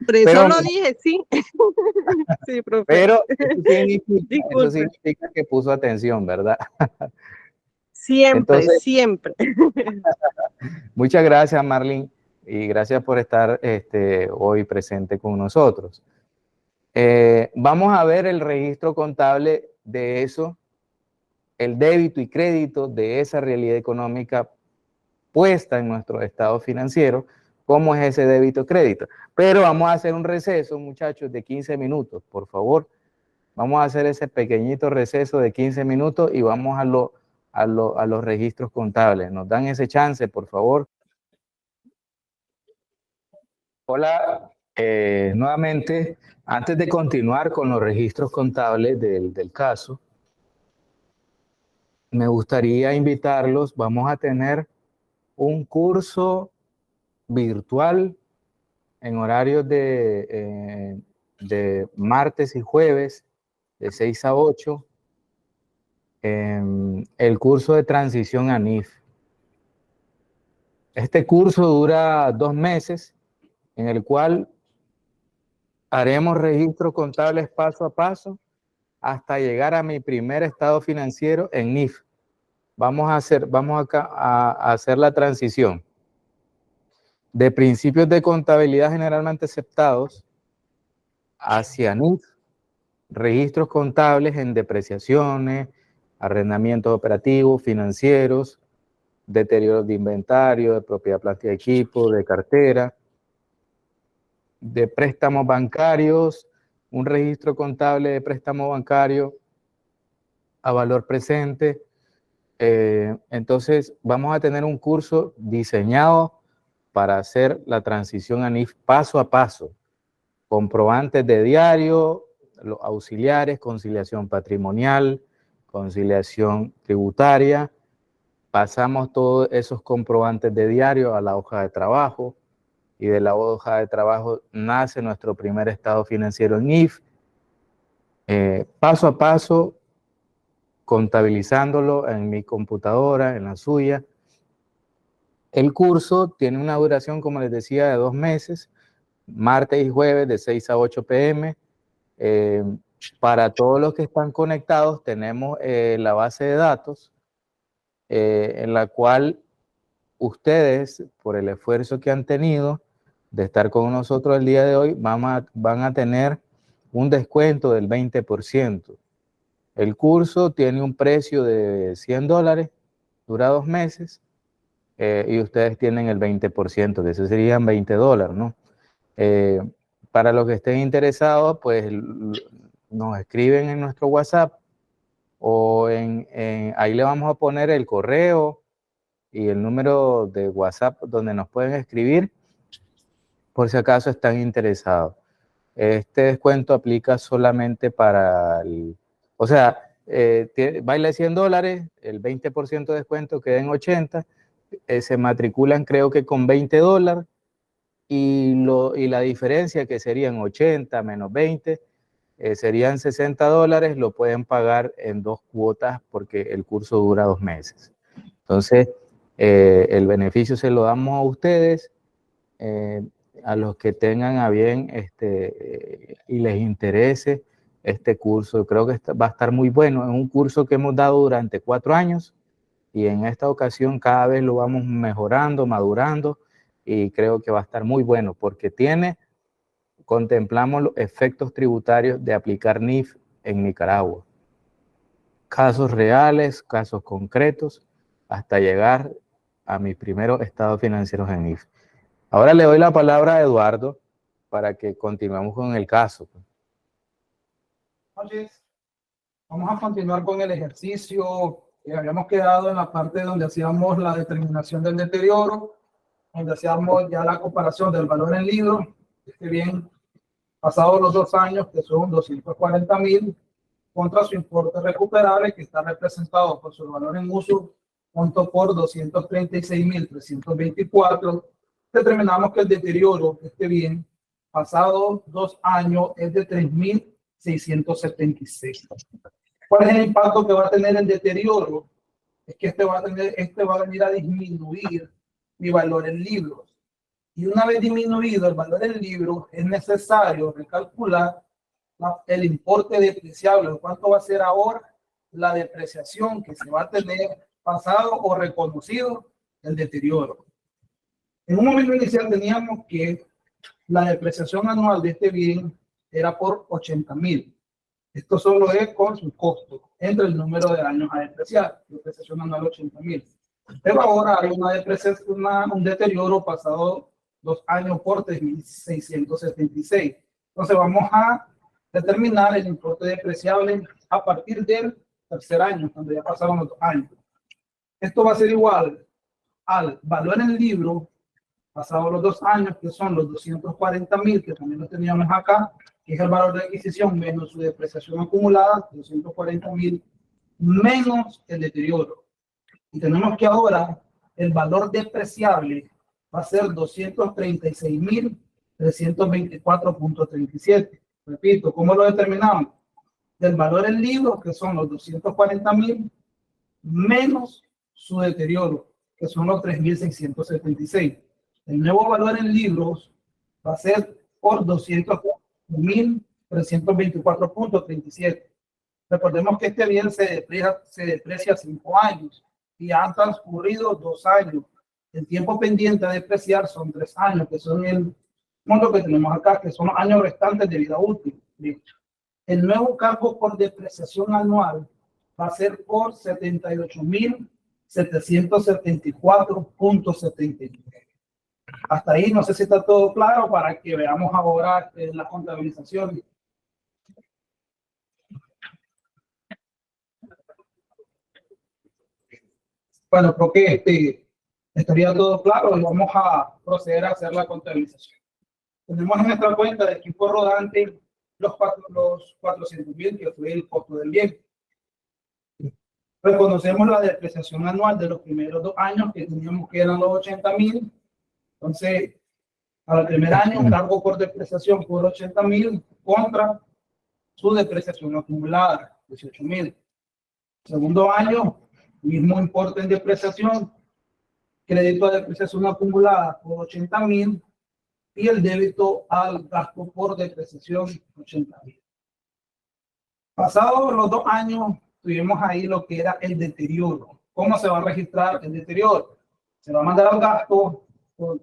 Por eso lo dije, sí. Sí, profe. Pero eso significa que puso atención, ¿verdad? Siempre, Entonces, siempre. muchas gracias, Marlin, y gracias por estar hoy presente con nosotros. Vamos a ver el registro contable de eso, el débito y crédito de esa realidad económica puesta en nuestro estado financiero, cómo es ese débito y crédito. Pero vamos a hacer un receso, muchachos, de 15 minutos, por favor. Vamos a hacer ese pequeñito receso de 15 minutos y vamos a los registros contables. ¿Nos dan ese chance, por favor? Hola, nuevamente, antes de continuar con los registros contables del caso, me gustaría invitarlos, vamos a tener un curso virtual en horarios de martes y jueves, de 6 a 8, el curso de transición a NIF. Este curso dura 2 meses, en el cual haremos registros contables paso a paso hasta llegar a mi primer estado financiero en NIF. Vamos a hacer la transición de principios de contabilidad generalmente aceptados hacia NIF, registros contables en depreciaciones, arrendamientos operativos, financieros, deterioros de inventario, de propiedad, planta y equipo, de cartera, de préstamos bancarios, un registro contable de préstamo bancario a valor presente. Entonces, vamos a tener un curso diseñado para hacer la transición a NIF paso a paso, comprobantes de diario, los auxiliares, conciliación patrimonial, conciliación tributaria. Pasamos todos esos comprobantes de diario a la hoja de trabajo y de la hoja de trabajo nace nuestro primer estado financiero en NIF. Paso a paso, contabilizándolo en mi computadora, en la suya. El curso tiene una duración, como les decía, de 2 meses, martes y jueves de 6 a 8 p.m. Para todos los que están conectados tenemos la base de datos en la cual ustedes, por el esfuerzo que han tenido de estar con nosotros el día de hoy, van a tener un descuento del 20%. El curso tiene un precio de $100, dura 2 meses, y ustedes tienen el 20%, que eso serían $20, ¿no? Para los que estén interesados, pues nos escriben en nuestro WhatsApp o ahí le vamos a poner el correo y el número de WhatsApp donde nos pueden escribir por si acaso están interesados. Este descuento aplica solamente para o sea, vale $100, el 20% de descuento queda en 80, se matriculan creo que con $20 y la diferencia que serían 80 menos 20 serían $60, lo pueden pagar en 2 cuotas porque el curso dura 2 meses. Entonces, el beneficio se lo damos a ustedes, a los que tengan a bien y les interese este curso. Creo que va a estar muy bueno. Es un curso que hemos dado durante 4 años y en esta ocasión cada vez lo vamos mejorando, madurando y creo que va a estar muy bueno porque contemplamos los efectos tributarios de aplicar NIF en Nicaragua. Casos reales, casos concretos, hasta llegar a mis primeros estados financieros en NIF. Ahora le doy la palabra a Eduardo para que continuemos con el caso. Entonces, vamos a continuar con el ejercicio que habíamos quedado en la parte donde hacíamos la determinación del deterioro, donde hacíamos ya la comparación del valor en libros. Bien, pasados los 2 años, que son 240,000, contra su importe recuperable, que está representado por su valor en uso, junto por 236,324, determinamos que el deterioro de este bien, pasados 2 años, es de 3,676. ¿Cuál es el impacto que va a tener el deterioro? Es que este va a venir a disminuir mi valor en libros. Y una vez disminuido el valor en libros, es necesario recalcular el importe depreciable. ¿Cuánto va a ser ahora la depreciación que se va a tener pasado o reconocido el deterioro? En un momento inicial teníamos que la depreciación anual de este bien era por 80,000. Esto solo es con su costo entre el número de años a depreciar. Depreciación anual 80,000. Pero ahora hay un deterioro pasado 2 años por 3,676. Entonces vamos a determinar el importe depreciable a partir del 3er año, cuando ya pasaron los 2 años. Esto va a ser igual al valor en el libro pasados los 2 años, que son los 240,000, que también lo teníamos acá, que es el valor de adquisición menos su depreciación acumulada, 240,000, menos el deterioro. Y tenemos que ahora el valor depreciable va a ser 236,324.37. Repito, ¿cómo lo determinamos? Del valor en libros, que son los 240,000, menos su deterioro, que son los 3,676. El nuevo valor en libros va a ser por 204,324.37. Recordemos que este bien se deprecia 5 años y han transcurrido 2 años. El tiempo pendiente a depreciar son 3 años, que son el monto que tenemos acá, que son los años restantes de vida útil. El nuevo cargo por depreciación anual va a ser por 78.774.79. Hasta ahí no sé si está todo claro para que veamos ahora la contabilización. Bueno, creo que estaría todo claro y vamos a proceder a hacer la contabilización. Tenemos en nuestra cuenta de equipo rodante los 400.000, que fue el costo del bien. Reconocemos la depreciación anual de los primeros 2 años, que teníamos que eran los 80.000. Entonces, para el primer año, cargo por depreciación por 80.000 contra su depreciación acumulada, 18.000. Segundo año, mismo importe en depreciación, crédito a depreciación acumulada por 80.000 y el débito al gasto por depreciación 80.000. Pasados los 2 años, tuvimos ahí lo que era el deterioro. ¿Cómo se va a registrar el deterioro? Se va a mandar al gasto por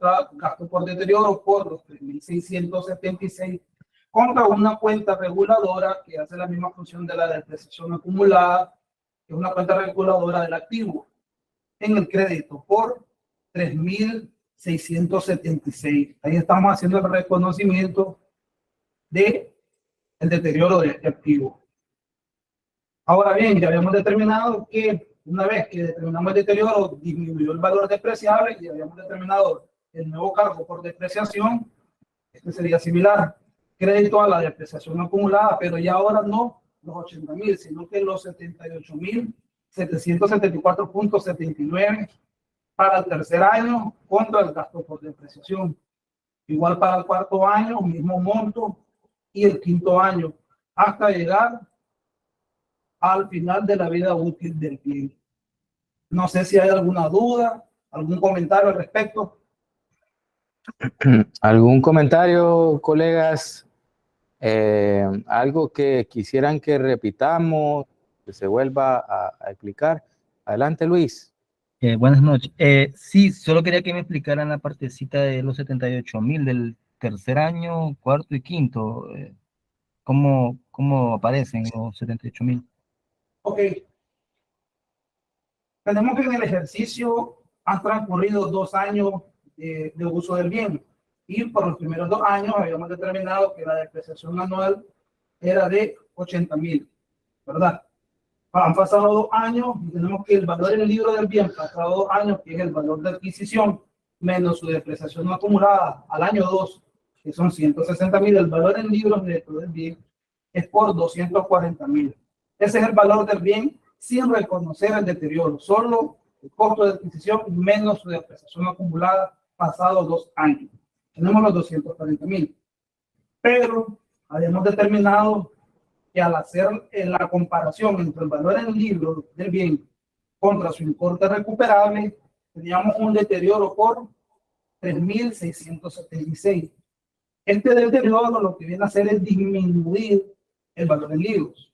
deterioro por los 3.676 contra una cuenta reguladora que hace la misma función de la depreciación acumulada, que es una cuenta reguladora del activo, en el crédito por 3.676. Ahí estamos haciendo el reconocimiento del deterioro de este activo. Ahora bien, ya habíamos determinado que una vez que determinamos el deterioro, disminuyó el valor depreciable y habíamos determinado el nuevo cargo por depreciación. Este sería similar, crédito a la depreciación acumulada, pero ya ahora no los 80.000, sino que los 78.774.79 para el tercer año contra el gasto por depreciación. Igual para el cuarto año, mismo monto, y el quinto año, hasta llegar al final de la vida útil del bien. No sé si hay alguna duda, algún comentario al respecto. ¿Algún comentario, colegas? Algo que quisieran que repitamos, que se vuelva a explicar. Adelante, Luis. Buenas noches. Sí, solo quería que me explicaran la partecita de los 78.000 del tercer año, cuarto y quinto. ¿Cómo aparecen los 78.000? Ok. Tenemos que en el ejercicio han transcurrido 2 años de uso del bien. Y por los primeros 2 años habíamos determinado que la depreciación anual era de 80.000, ¿verdad? Han pasado 2 años y tenemos que el valor en el libro del bien, pasado 2 años, que es el valor de adquisición, menos su depreciación acumulada al año 2, que son 160.000, el valor en libros neto del bien es por 240.000. Ese es el valor del bien sin reconocer el deterioro, solo el costo de adquisición menos su depreciación acumulada pasados 2 años. Tenemos los 240.000. Pero habíamos determinado que al hacer la comparación entre el valor en el libro del bien contra su importe recuperable, teníamos un deterioro por 3.676. Este deterioro lo que viene a hacer es disminuir el valor en libros.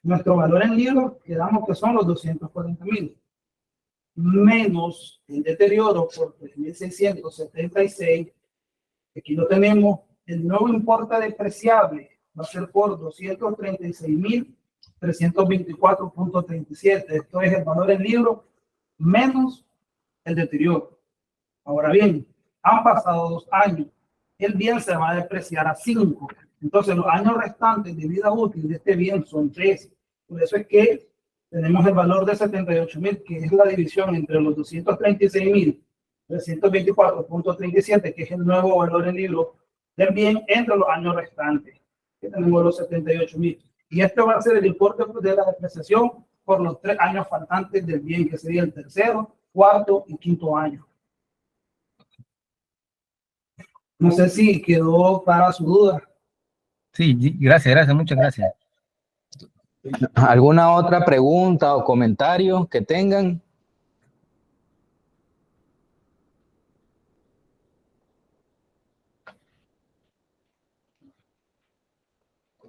Nuestro valor en libros quedamos que son los 240.000, menos el deterioro por 3.676. Aquí lo tenemos, el nuevo importe depreciable va a ser por 236.324.37. Esto es el valor en libro menos el deterioro. Ahora bien, han pasado 2 años. El bien se va a depreciar a 5. Entonces, los años restantes de vida útil de este bien son 3. Por eso es que tenemos el valor de 78.000, que es la división entre los 236.324.37, que es el nuevo valor en libro del bien, entre los años restantes, que tenemos los 78.000. Y esto va a ser el importe de la depreciación por los 3 años faltantes del bien, que sería el tercero, cuarto y quinto año. No sé si quedó clara su duda. Sí, gracias, muchas gracias. ¿Alguna otra pregunta o comentario que tengan?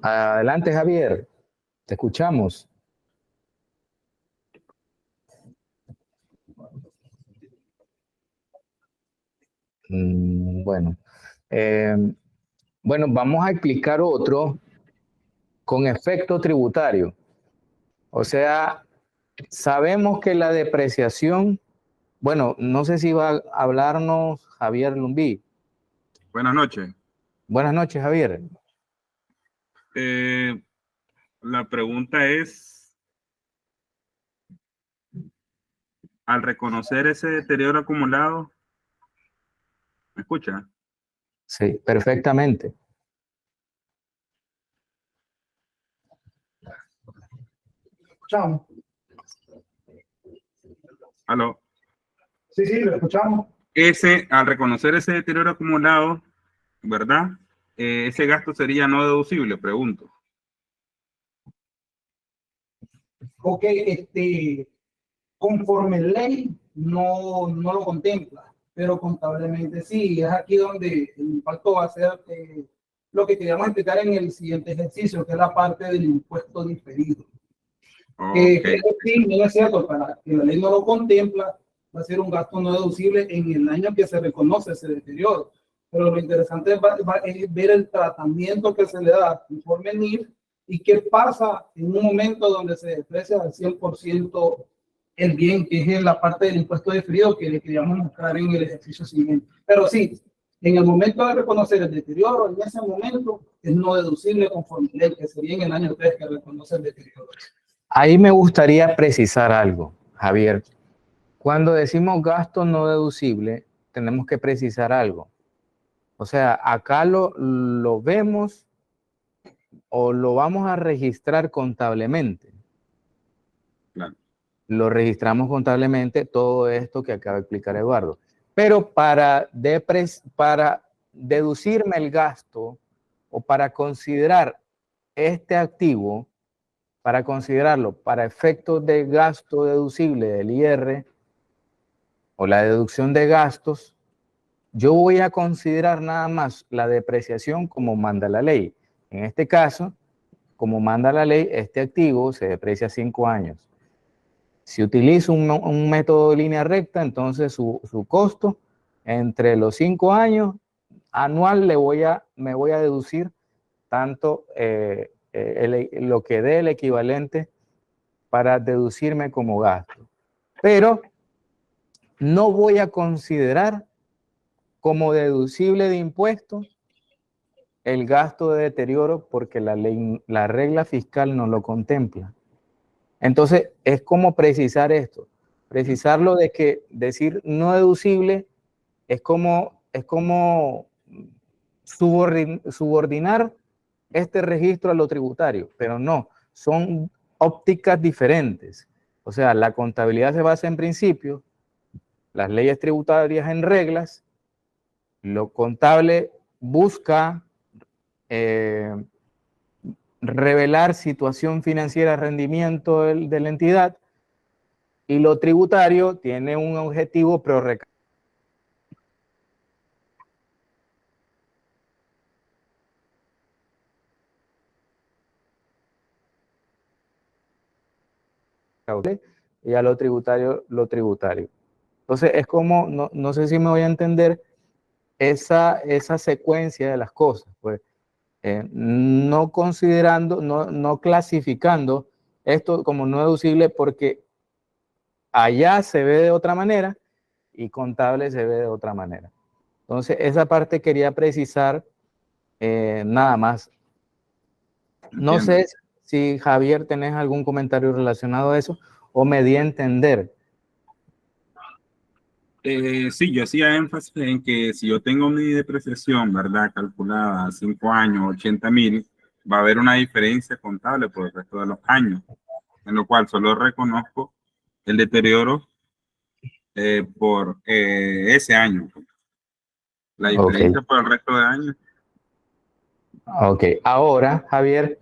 Adelante, Javier. Te escuchamos. Bueno. Bueno, vamos a explicar otro con efecto tributario. O sea, Sabemos que la depreciación, bueno, no sé si va a hablarnos Javier Lumbí. Buenas noches. Buenas noches, Javier. La pregunta es, al reconocer ese deterioro acumulado, ¿me escucha? Sí, perfectamente. ¿Escuchamos? ¿Aló? Sí, sí, lo escuchamos. Al reconocer ese deterioro acumulado, ¿verdad? Ese gasto sería no deducible, pregunto. Ok, conforme ley no lo contempla, pero contablemente sí. Es aquí donde el impacto va a ser lo que queríamos explicar en el siguiente ejercicio, que es la parte del impuesto diferido. Que sí, no es cierto, para que la ley no lo contempla, va a ser un gasto no deducible en el año que se reconoce ese deterioro. Pero lo interesante es ver el tratamiento que se le da conforme NIF y qué pasa en un momento donde se deprecia al 100% el bien, que es la parte del impuesto diferido que le queríamos mostrar en el ejercicio siguiente. Pero sí, en el momento de reconocer el deterioro, en ese momento es no deducible conforme ley, que sería en el año 3 que reconoce el deterioro. Ahí me gustaría precisar algo, Javier. Cuando decimos gasto no deducible, tenemos que precisar algo. O sea, acá lo vemos o lo vamos a registrar contablemente. Claro. Lo registramos contablemente, todo esto que acaba de explicar Eduardo. Pero para deducirme el gasto o para considerar este activo, para considerarlo para efectos de gasto deducible del IR o la deducción de gastos, yo voy a considerar nada más la depreciación como manda la ley. En este caso, como manda la ley, este activo se deprecia 5 años. Si utilizo un método de línea recta, entonces su costo entre los 5 años anual me voy a deducir tanto lo que dé el equivalente para deducirme como gasto. Pero no voy a considerar como deducible de impuestos el gasto de deterioro porque la regla fiscal no lo contempla. Entonces, es como precisar esto. Precisarlo de que decir no deducible es como subordinar este registro a lo tributario, pero no, son ópticas diferentes. O sea, la contabilidad se basa en principios, las leyes tributarias en reglas, lo contable busca revelar situación financiera, rendimiento de la entidad, y lo tributario tiene un objetivo prorrecaudatorio. Y a lo tributario, lo tributario. Entonces es como, no sé si me voy a entender esa secuencia de las cosas, pues no considerando, no clasificando esto como no deducible porque allá se ve de otra manera y contable se ve de otra manera. Entonces esa parte quería precisar nada más. No sé si Javier tenés algún comentario relacionado a eso o me di a entender. Sí, yo hacía énfasis en que si yo tengo mi depreciación, ¿verdad? Calculada a 5 años, 80,000, va a haber una diferencia contable por el resto de los años, en lo cual solo reconozco el deterioro por ese año. La diferencia por el resto de años. Ok, ahora, Javier,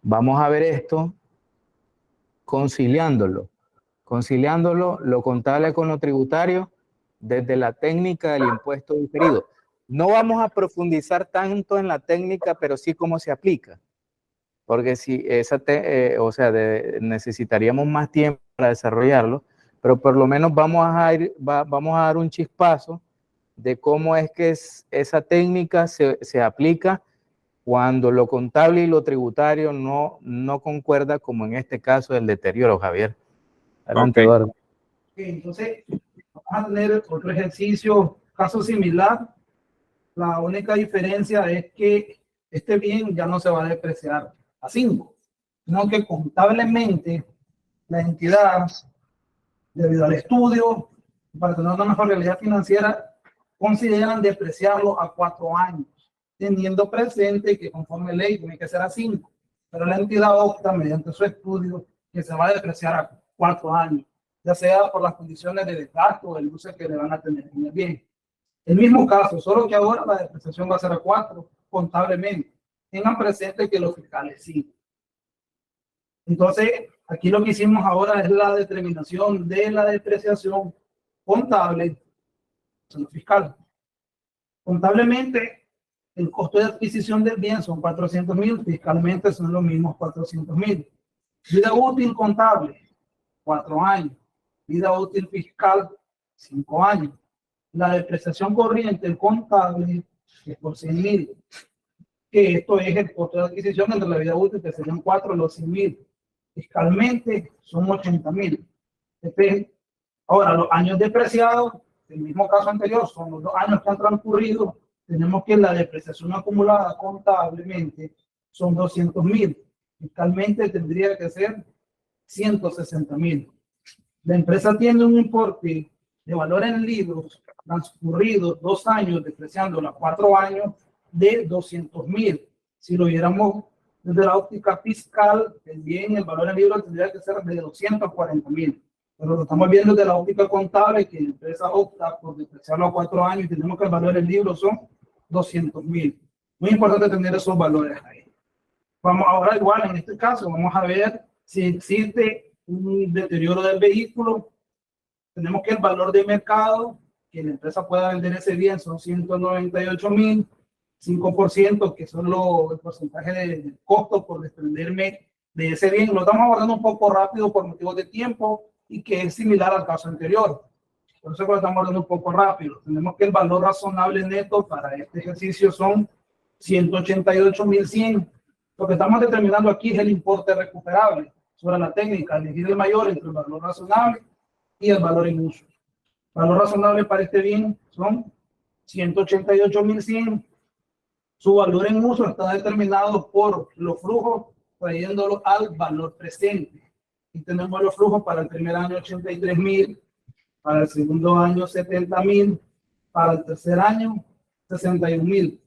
vamos a ver esto conciliándolo lo contable con lo tributario desde la técnica del impuesto diferido. No vamos a profundizar tanto en la técnica, pero sí cómo se aplica, porque si necesitaríamos más tiempo para desarrollarlo, pero por lo menos vamos a dar un chispazo de cómo es que esa técnica se aplica cuando lo contable y lo tributario no concuerda, como en este caso del deterioro, Javier. Adelante, Ok. Eduardo. Ok, entonces, vamos a tener otro ejercicio, caso similar. La única diferencia es que este bien ya no se va a depreciar a 5, sino que contablemente la entidad, debido al estudio, para tener una mejor realidad financiera, consideran depreciarlo a 4 años, teniendo presente que conforme ley tiene que ser a 5, pero la entidad opta mediante su estudio que se va a depreciar a 4 años, ya sea por las condiciones de desgasto o el uso que le van a tener en el bien. El mismo caso, solo que ahora la depreciación va a ser a 4 contablemente. Tengan presente que los fiscales sí. Entonces, aquí lo que hicimos ahora es la determinación de la depreciación contable en lo fiscal. Contablemente, el costo de adquisición del bien son 400,000, fiscalmente son los mismos 400,000. Vida útil contable, 4 años. Vida útil fiscal, 5 años. La depreciación corriente contable es por 100,000, que esto es el costo de adquisición entre la vida útil, que serían 4 los 100,000. Fiscalmente son 80,000. Ahora, los años depreciados, el mismo caso anterior, son los 2 años que han transcurrido. Tenemos que la depreciación acumulada contablemente son 200,000. Fiscalmente tendría que ser 160,000. La empresa tiene un importe de valor en libros transcurridos 2 años, depreciándola 4 años, de 200,000. Si lo viéramos desde la óptica fiscal, el bien, el valor en libros tendría que ser de 240,000. Pero lo estamos viendo desde la óptica contable, que la empresa opta por depreciarlo a 4 años y tenemos que el valor en libros son 200,000. Muy importante tener esos valores ahí. Vamos ahora igual, en este caso, vamos a ver si existe un deterioro del vehículo. Tenemos que el valor de mercado que la empresa pueda vender ese bien son 198,000, 5%, que son el porcentaje de costo por desprenderme de ese bien. Lo estamos abordando un poco rápido por motivos de tiempo y que es similar al caso anterior. Por eso lo estamos abordando un poco rápido. Tenemos que el valor razonable neto para este ejercicio son 188,100. Lo que estamos determinando aquí es el importe recuperable sobre la técnica, elegir el mayor entre el valor razonable y el valor en uso. El valor razonable para este bien son 188,100. Su valor en uso está determinado por los flujos, trayéndolo al valor presente. Y tenemos los flujos para el primer año 83,000, para el segundo año 70,000, para el tercer año 61,000.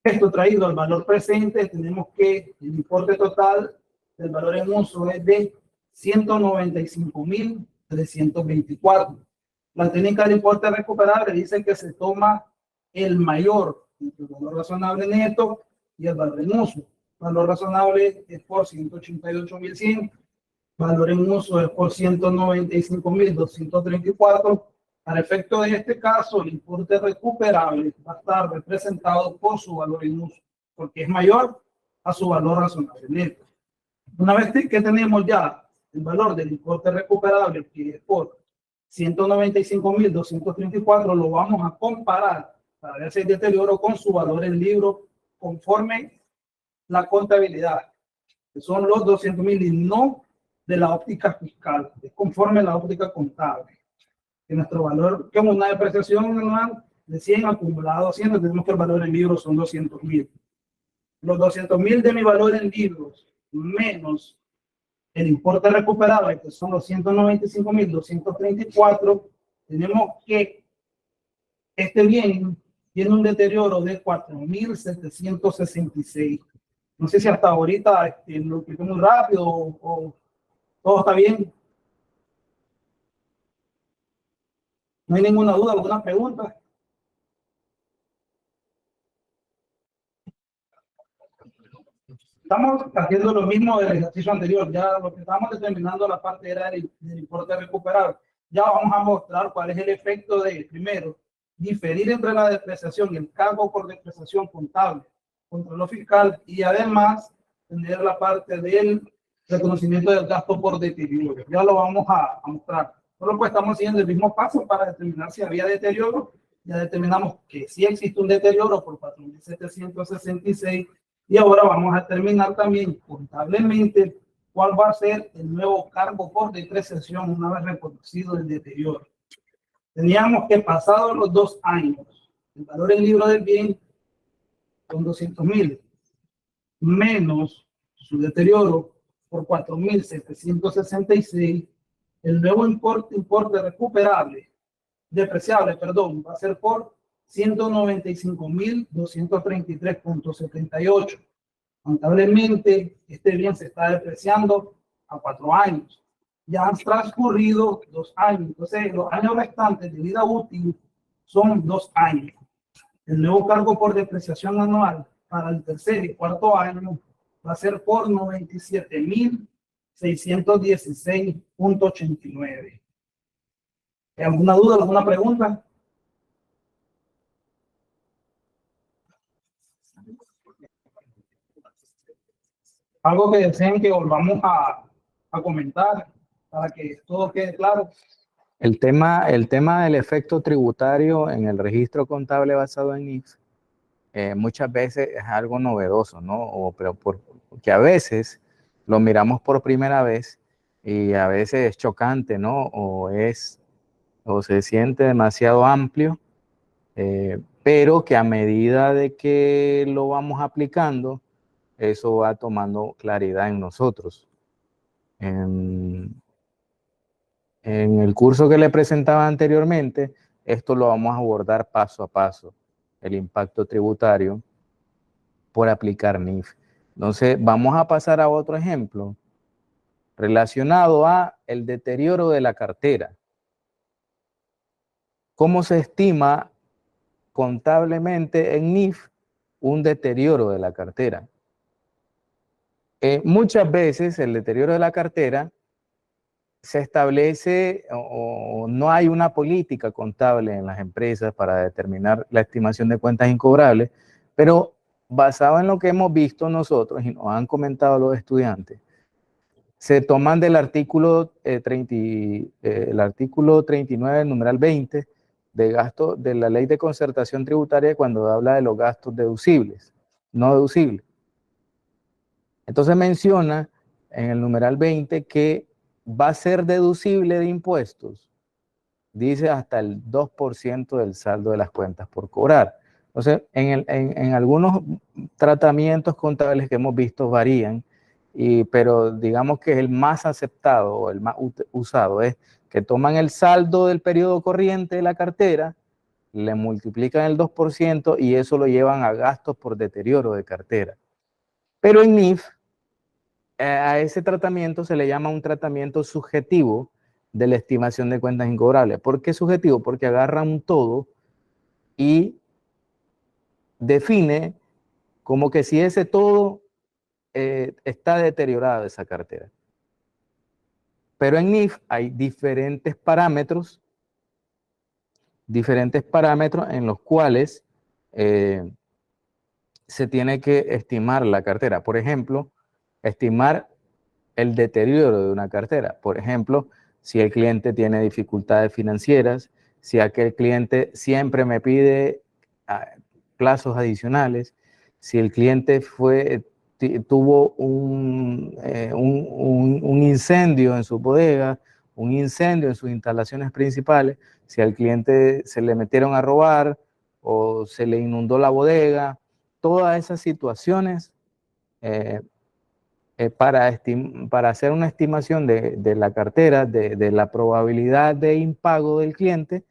Esto traído al valor presente, tenemos que el importe total del valor en uso es de 195,324. La técnica de importe recuperable dice que se toma el mayor entre el valor razonable neto y el valor en uso. El valor razonable es por 188,100, valor en uso es por 195,234. Para efecto de este caso, el importe recuperable va a estar representado por su valor en uso, porque es mayor a su valor razonable neto. Una vez que tenemos ya el valor del importe recuperable, que es por 195,234, lo vamos a comparar para ver si hay deterioro con su valor en libro conforme la contabilidad, que son los 200,000 y no de la óptica fiscal, es conforme la óptica contable. Que nuestro valor, como una depreciación anual de 100 acumulado a 100, tenemos que el valor en libros son 200,000. Los 200,000 de mi valor en libros menos el importe recuperable, que son los 195,234, tenemos que este bien tiene un deterioro de 4,766. No sé si hasta ahorita lo expliqué muy rápido o todo está bien. ¿No hay ninguna duda, alguna pregunta? Estamos haciendo lo mismo del ejercicio anterior. Ya lo que estábamos determinando la parte era del importe recuperable. Ya vamos a mostrar cuál es el efecto de, primero, diferir entre la depreciación y el cargo por depreciación contable contra lo fiscal, y además tener la parte del reconocimiento del gasto por deterioro. Ya lo vamos a mostrar. Solo pues estamos siguiendo el mismo paso para determinar si había deterioro. Ya determinamos que sí existe un deterioro por 4,766, y ahora vamos a determinar también contablemente cuál va a ser el nuevo cargo por depreciación una vez reconocido el deterioro. Teníamos que pasados los 2 años, el valor en libro del bien con 200.000 menos su deterioro por 4.766, el nuevo importe recuperable, depreciable, perdón, va a ser por 195.233.78. Lamentablemente, este bien se está depreciando a 4 años. Ya han transcurrido 2 años. Entonces, los años restantes de vida útil son 2 años. El nuevo cargo por depreciación anual para el tercer y cuarto año va a ser por 97.616.89. ¿Alguna duda, alguna pregunta? Algo que deseen que volvamos a comentar para que todo quede claro. El tema del efecto tributario en el registro contable basado en NIF muchas veces es algo novedoso, ¿no? Pero porque a veces lo miramos por primera vez y a veces es chocante, ¿no? O se siente demasiado amplio, pero que a medida de que lo vamos aplicando, eso va tomando claridad en nosotros. En el curso que le presentaba anteriormente, esto lo vamos a abordar paso a paso, el impacto tributario por aplicar NIF. Entonces, vamos a pasar a otro ejemplo relacionado a el deterioro de la cartera. ¿Cómo se estima contablemente en NIF un deterioro de la cartera? Muchas veces el deterioro de la cartera se establece o no hay una política contable en las empresas para determinar la estimación de cuentas incobrables, pero basado en lo que hemos visto nosotros y nos han comentado los estudiantes, se toman del artículo, el artículo 39, numeral 20, de gasto de la Ley de Concertación Tributaria cuando habla de los gastos deducibles, no deducibles. Entonces menciona en el numeral 20 que va a ser deducible de impuestos, dice hasta el 2% del saldo de las cuentas por cobrar. Entonces, en algunos tratamientos contables que hemos visto varían, pero digamos que el más aceptado o el más usado es que toman el saldo del periodo corriente de la cartera, le multiplican el 2% y eso lo llevan a gastos por deterioro de cartera. Pero en NIF, a ese tratamiento se le llama un tratamiento subjetivo de la estimación de cuentas incobrables. ¿Por qué subjetivo? Porque agarra un todo y define como que si ese todo está deteriorado esa cartera. Pero en NIF hay diferentes parámetros en los cuales se tiene que estimar la cartera. Por ejemplo, estimar el deterioro de una cartera. Por ejemplo, si el cliente tiene dificultades financieras, si aquel cliente siempre me pide plazos adicionales, si el cliente tuvo un incendio en su bodega, un incendio en sus instalaciones principales, si al cliente se le metieron a robar o se le inundó la bodega, todas esas situaciones para hacer una estimación de la cartera, de la probabilidad de impago del cliente,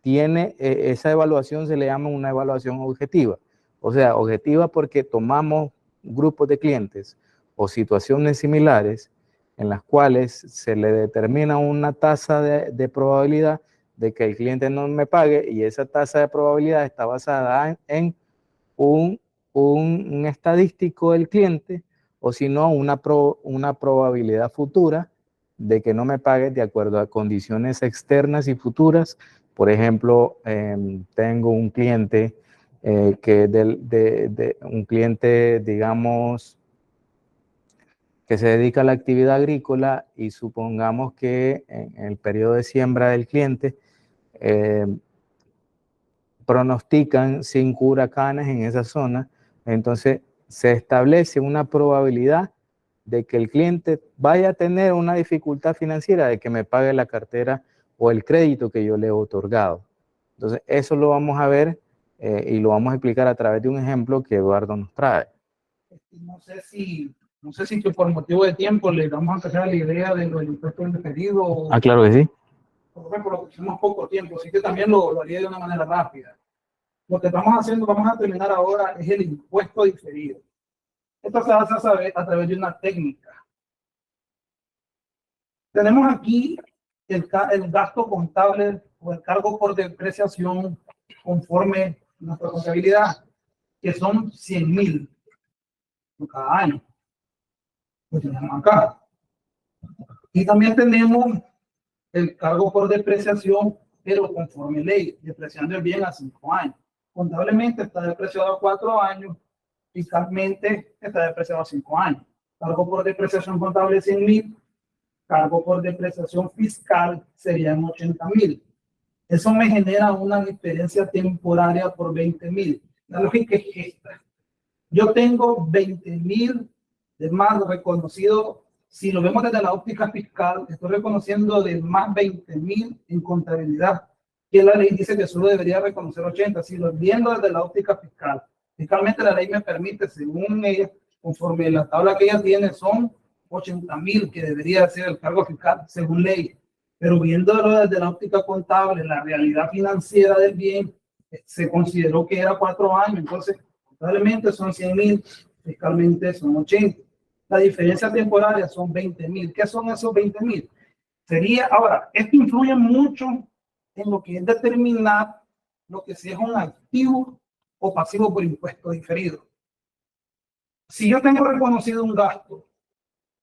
esa evaluación se le llama una evaluación objetiva. O sea, objetiva porque tomamos grupos de clientes o situaciones similares en las cuales se le determina una tasa de probabilidad de que el cliente no me pague y esa tasa de probabilidad está basada en un estadístico del cliente o si no una probabilidad futura de que no me pague de acuerdo a condiciones externas y futuras. Por ejemplo, tengo un cliente un cliente, digamos, que se dedica a la actividad agrícola y supongamos que en el periodo de siembra del cliente pronostican 5 huracanes en esa zona, entonces se establece una probabilidad de que el cliente vaya a tener una dificultad financiera de que me pague la cartera o el crédito que yo le he otorgado. Entonces, eso lo vamos a ver y lo vamos a explicar a través de un ejemplo que Eduardo nos trae. No sé si que por motivo de tiempo le vamos a empezar la idea de lo del impuesto indiferido. Ah, claro que sí. Por lo que tenemos poco tiempo, así que también lo haría de una manera rápida. Lo que estamos haciendo, vamos a terminar ahora, es el impuesto diferido. Esto se hace a través de una técnica. Tenemos aquí el gasto contable o el cargo por depreciación conforme a nuestra contabilidad, que son 100,000 por cada año. Lo tenemos acá. Y también tenemos el cargo por depreciación, pero conforme ley, depreciando el bien a 5 años. Contablemente está depreciado a 4 años, fiscalmente está depreciado a 5 años. Cargo por depreciación contable 100,000, cargo por depreciación fiscal serían 80,000. Eso me genera una diferencia temporaria por 20,000. La lógica es esta. Yo tengo 20,000 de más reconocido. Si lo vemos desde la óptica fiscal, estoy reconociendo de más 20,000 en contabilidad, que la ley dice que solo debería reconocer 80. Si lo viendo desde la óptica fiscal, fiscalmente la ley me permite, según ella, conforme la tabla que ella tiene, son 80,000 que debería ser el cargo fiscal según ley. Pero viéndolo desde la óptica contable, la realidad financiera del bien, se consideró que era 4 años. Entonces, contablemente son 100,000, fiscalmente son 80. La diferencia temporaria son 20,000. ¿Qué son esos 20,000? Ahora, esto influye mucho en lo que es determinar lo que sea un activo o pasivo por impuesto diferido. Si yo tengo reconocido un gasto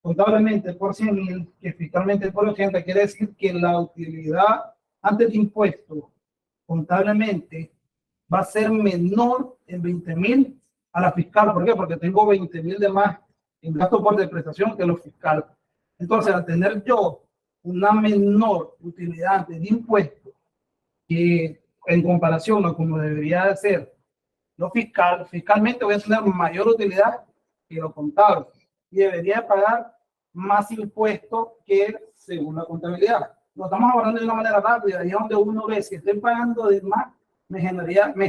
contablemente por 100,000, que fiscalmente por 80, quiere decir que la utilidad antes de impuesto contablemente va a ser menor en 20,000 a la fiscal. ¿Por qué? Porque tengo 20,000 de más en gasto por depreciación que lo fiscal. Entonces, al tener yo una menor utilidad de impuesto que en comparación a como debería de ser lo fiscal, fiscalmente voy a tener mayor utilidad que lo contable y debería pagar más impuestos que según la contabilidad. Lo estamos abordando de una manera rápida, y es donde uno ve si estoy pagando de más, me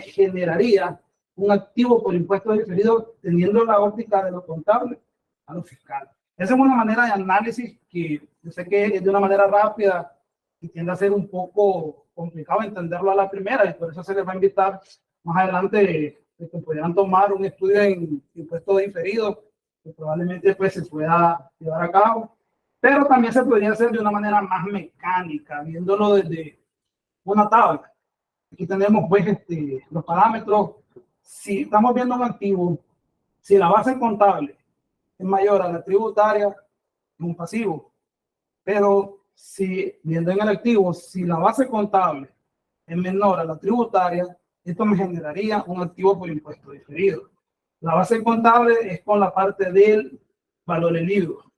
generaría un activo por impuestos diferidos teniendo la óptica de lo contable a lo fiscal. Esa es una manera de análisis que yo sé que es de una manera rápida y tiende a ser un poco complicado entenderlo a la primera, y por eso se les va a invitar más adelante de que pudieran tomar un estudio en impuestos diferidos que probablemente pues se pueda llevar a cabo, pero también se podría hacer de una manera más mecánica, viéndolo desde una tabla. Aquí tenemos pues los parámetros. Si estamos viendo un activo, si la base contable es mayor a la tributaria, es un pasivo. Pero si, viendo en el activo, si la base contable es menor a la tributaria, esto me generaría un activo por impuesto diferido. La base contable es con la parte del valor en libro.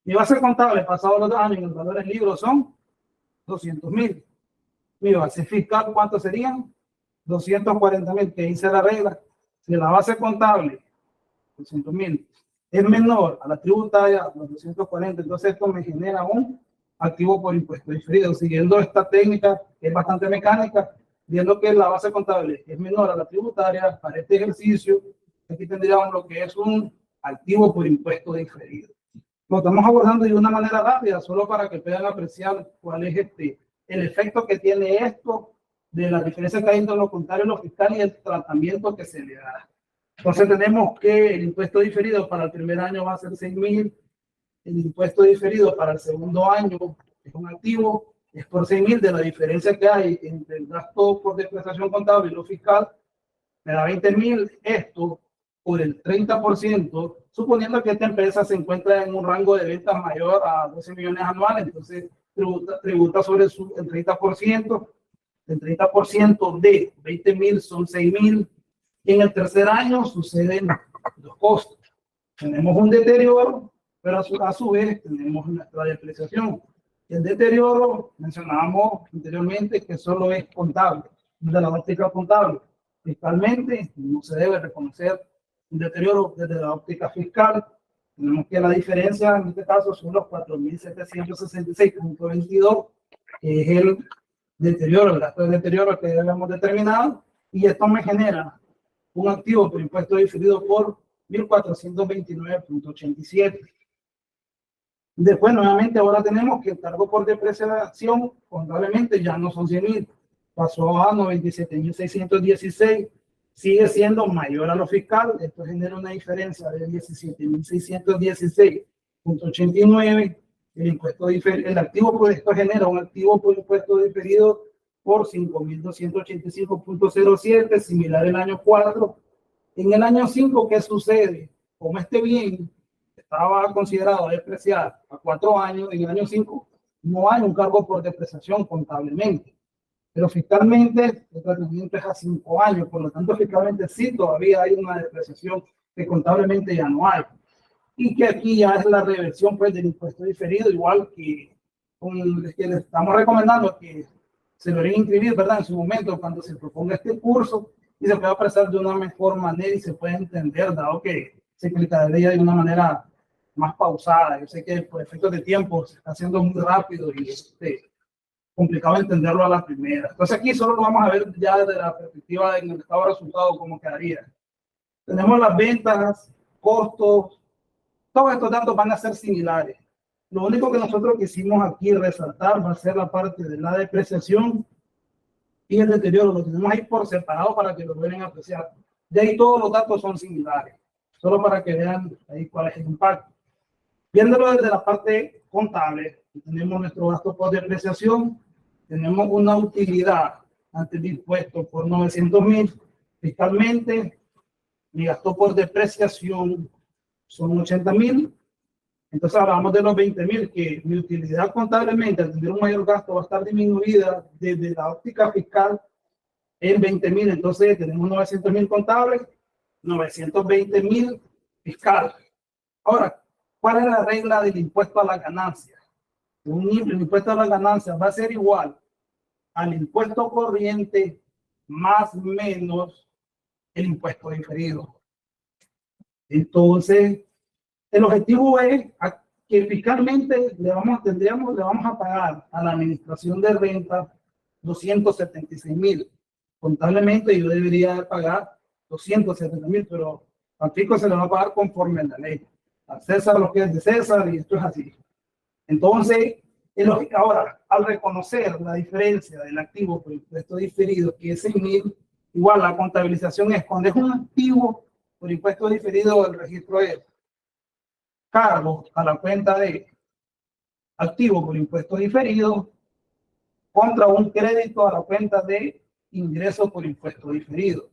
Mi base contable pasado los 2 años en el valor en libro son 200,000. Mi base fiscal, ¿cuánto serían? 240,000, que dice la regla. Si la base contable, 200,000, es menor a la tributaria, los 240, entonces esto me genera un activo por impuesto diferido. Siguiendo esta técnica, que es bastante mecánica, viendo que la base contable es menor a la tributaria, para este ejercicio, aquí tendríamos lo que es un activo por impuesto diferido. Lo estamos abordando de una manera rápida, solo para que puedan apreciar cuál es el efecto que tiene esto de la diferencia que hay entre lo contable y lo fiscal y el tratamiento que se le da. Entonces tenemos que el impuesto diferido para el primer año va a ser 6,000, el impuesto diferido para el segundo año es un activo, es por 6,000, de la diferencia que hay entre el gasto por depreciación contable y lo fiscal, me da 20,000. Esto por el 30%, suponiendo que esta empresa se encuentra en un rango de ventas mayor a 12 millones anuales, entonces tributa sobre el 30%. El 30% de 20,000 son 6,000. En el tercer año suceden 2 cosas. Tenemos un deterioro, pero a su vez tenemos nuestra depreciación. El deterioro, mencionábamos anteriormente que solo es contable, de la óptica contable. Fiscalmente no se debe reconocer un deterioro desde la óptica fiscal. Tenemos que la diferencia en este caso son los 4.766.22, que es el deterioro, el gasto de deterioro que habíamos determinado, y esto me genera un activo por impuesto diferido por 1.429.87. Después, nuevamente, ahora tenemos que el cargo por depreciación, contablemente ya no son 100.000, pasó a 97.616, sigue siendo mayor a lo fiscal. Esto genera una diferencia de 17.616.89. El activo por esto genera un activo por impuesto diferido por 5.285.07, similar el año 4. En el año 5, ¿qué sucede? Como este bien estaba considerado despreciar a 4 años, en el año 5 no hay un cargo por depreciación contablemente, pero fiscalmente el tratamiento es a 5 años, por lo tanto fiscalmente sí todavía hay una depreciación que contablemente ya no hay, y que aquí ya es la reversión pues del impuesto diferido, igual que que le estamos recomendando que se lo deberían inscribir, ¿verdad? En su momento cuando se proponga este curso, y se pueda apreciar de una mejor manera y se puede entender, dado que se explicaría de una manera más pausada. Yo sé que por efectos de tiempo se está haciendo muy rápido y complicado entenderlo a la primera. Entonces aquí solo lo vamos a ver ya desde la perspectiva en el estado de resultado, cómo quedaría. Tenemos las ventas, costos, todos estos datos van a ser similares. Lo único que nosotros quisimos aquí resaltar va a ser la parte de la depreciación y el deterioro. Lo tenemos ahí por separado para que lo puedan apreciar. De ahí todos los datos son similares, solo para que vean ahí cuál es el impacto. Viéndolo desde la parte contable, tenemos nuestro gasto por depreciación, tenemos una utilidad ante el impuesto por 900.000. Fiscalmente, mi gasto por depreciación son 80.000. Entonces hablamos de los 20.000, que mi utilidad contablemente al tener un mayor gasto va a estar disminuida desde la óptica fiscal en 20.000. Entonces tenemos 900.000 contables, 920.000 fiscal. Ahora, ¿cuál es la regla del impuesto a la ganancia? El impuesto a la ganancia va a ser igual al impuesto corriente más menos el impuesto diferido. Entonces, el objetivo es que fiscalmente le vamos a pagar a la administración de renta 276.000. Contablemente yo debería pagar 270.000, pero al fisco se le va a pagar conforme a la ley. A César lo que es de César, y esto es así. Entonces, ahora, al reconocer la diferencia del activo por impuesto diferido, que es 6.000, igual la contabilización es cuando es un activo por impuesto diferido, el registro es cargo a la cuenta de activo por impuesto diferido contra un crédito a la cuenta de ingresos por impuesto diferido.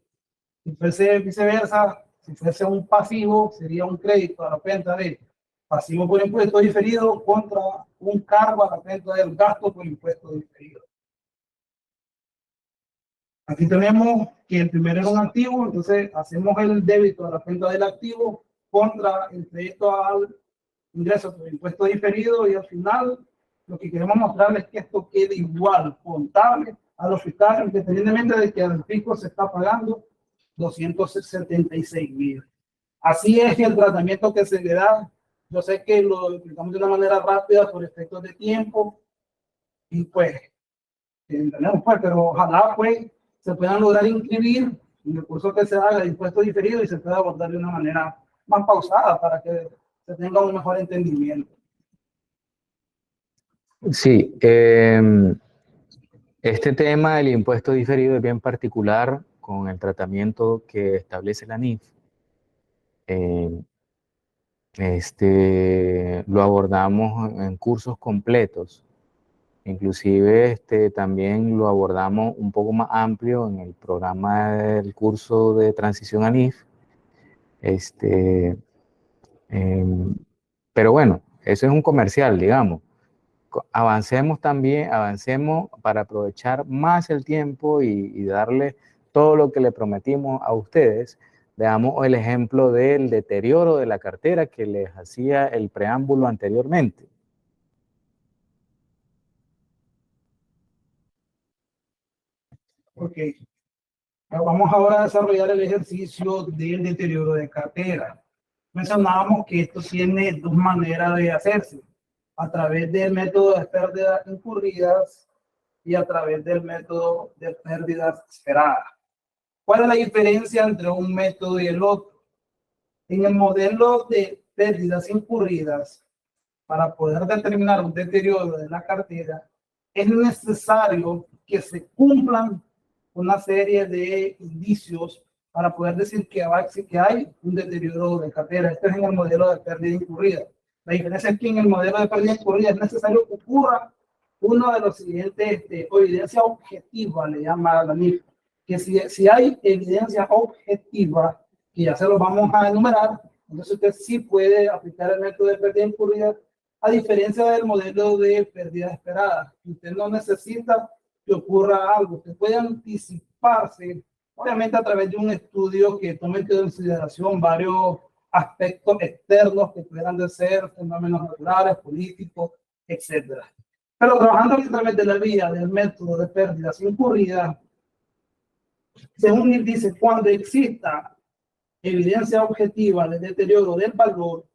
Si fuese viceversa, si fuese un pasivo, sería un crédito a la cuenta de pasivo por impuesto diferido contra un cargo a la cuenta del gasto por impuesto diferido. Aquí tenemos que el primero era un activo, entonces hacemos el débito a la cuenta del activo contra el crédito al ingreso por impuesto diferido, y al final lo que queremos mostrar es que esto quede igual, contable a los fiscales, independientemente de que al fisco se está pagando 276.000. Así es el tratamiento que se le da. Yo sé que lo explicamos de una manera rápida por efectos de tiempo y pues, entendemos pues, pero ojalá pues se puedan lograr inscribir en el curso que se haga de impuesto diferido y se pueda abordar de una manera más pausada para que se tenga un mejor entendimiento. Sí, este tema del impuesto diferido es bien particular con el tratamiento que establece la NIF. Lo abordamos en cursos completos. Inclusive también lo abordamos un poco más amplio en el programa del curso de transición a NIF. Pero bueno, eso es un comercial, digamos. Avancemos para aprovechar más el tiempo y darle todo lo que le prometimos a ustedes. Veamos el ejemplo del deterioro de la cartera que les hacía el preámbulo anteriormente. Ok. Vamos ahora a desarrollar el ejercicio del deterioro de cartera. mencionábamos que esto tiene dos maneras de hacerse, a través del método de pérdidas incurridas y a través del método de pérdidas esperadas. ¿Cuál es la diferencia entre un método y el otro? En el modelo de pérdidas incurridas, para poder determinar un deterioro de la cartera, es necesario que se cumplan una serie de indicios para poder decir que hay un deterioro de cartera. Esto es en el modelo de pérdida incurrida. La diferencia es que en el modelo de pérdida incurrida es necesario que ocurra uno de los siguientes, evidencia objetiva, le llama la NIF, que si hay evidencia objetiva, que ya se lo vamos a enumerar, entonces usted sí puede aplicar el método de pérdida incurrida, a diferencia del modelo de pérdida esperada. Usted no necesita que ocurra algo, usted puede anticiparse, obviamente a través de un estudio que tome en consideración varios aspectos externos que puedan ser fenómenos naturales, políticos, etc. Pero trabajando a través de la vía del método de pérdidas incurridas, según él dice, cuando exista evidencia objetiva de deterioro del valor,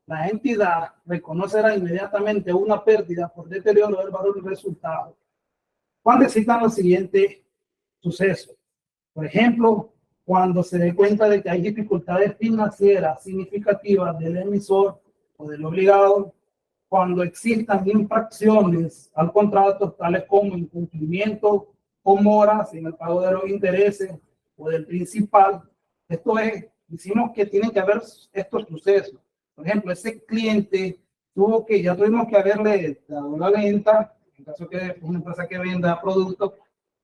la entidad reconocerá inmediatamente una pérdida por deterioro del valor del resultado cuando existan los siguientes sucesos. Por ejemplo, cuando se dé cuenta de que hay dificultades financieras significativas del emisor o del obligado, cuando existan infracciones al contrato, tales como incumplimiento o moras en el pago de los intereses o del principal. Esto es, decimos que tienen que haber estos sucesos. Por ejemplo, ese cliente ya tuvimos que haberle dado la venta, en caso que es una empresa que venda productos,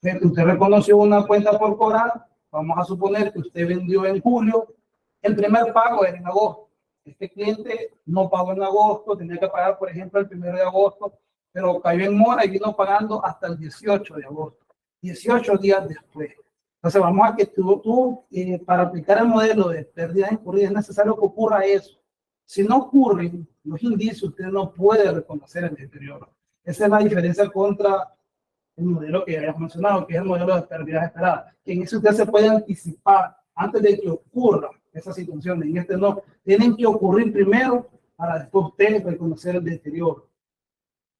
usted reconoció una cuenta por cobrar, vamos a suponer que usted vendió en julio, el primer pago era en agosto. Este cliente no pagó en agosto, tenía que pagar, por ejemplo, el 1 de agosto, pero cayó en mora y vino pagando hasta el 18 de agosto, 18 días después. Entonces, vamos a que para aplicar el modelo de pérdida incurrida es necesario que ocurra eso. Si no ocurren los indicios, usted no puede reconocer el deterioro. Esa es la diferencia contra el modelo que ya habíamos mencionado, que es el modelo de pérdidas esperadas. En eso usted se puede anticipar antes de que ocurra esa situación. En este no, tienen que ocurrir primero para después usted reconocer el deterioro.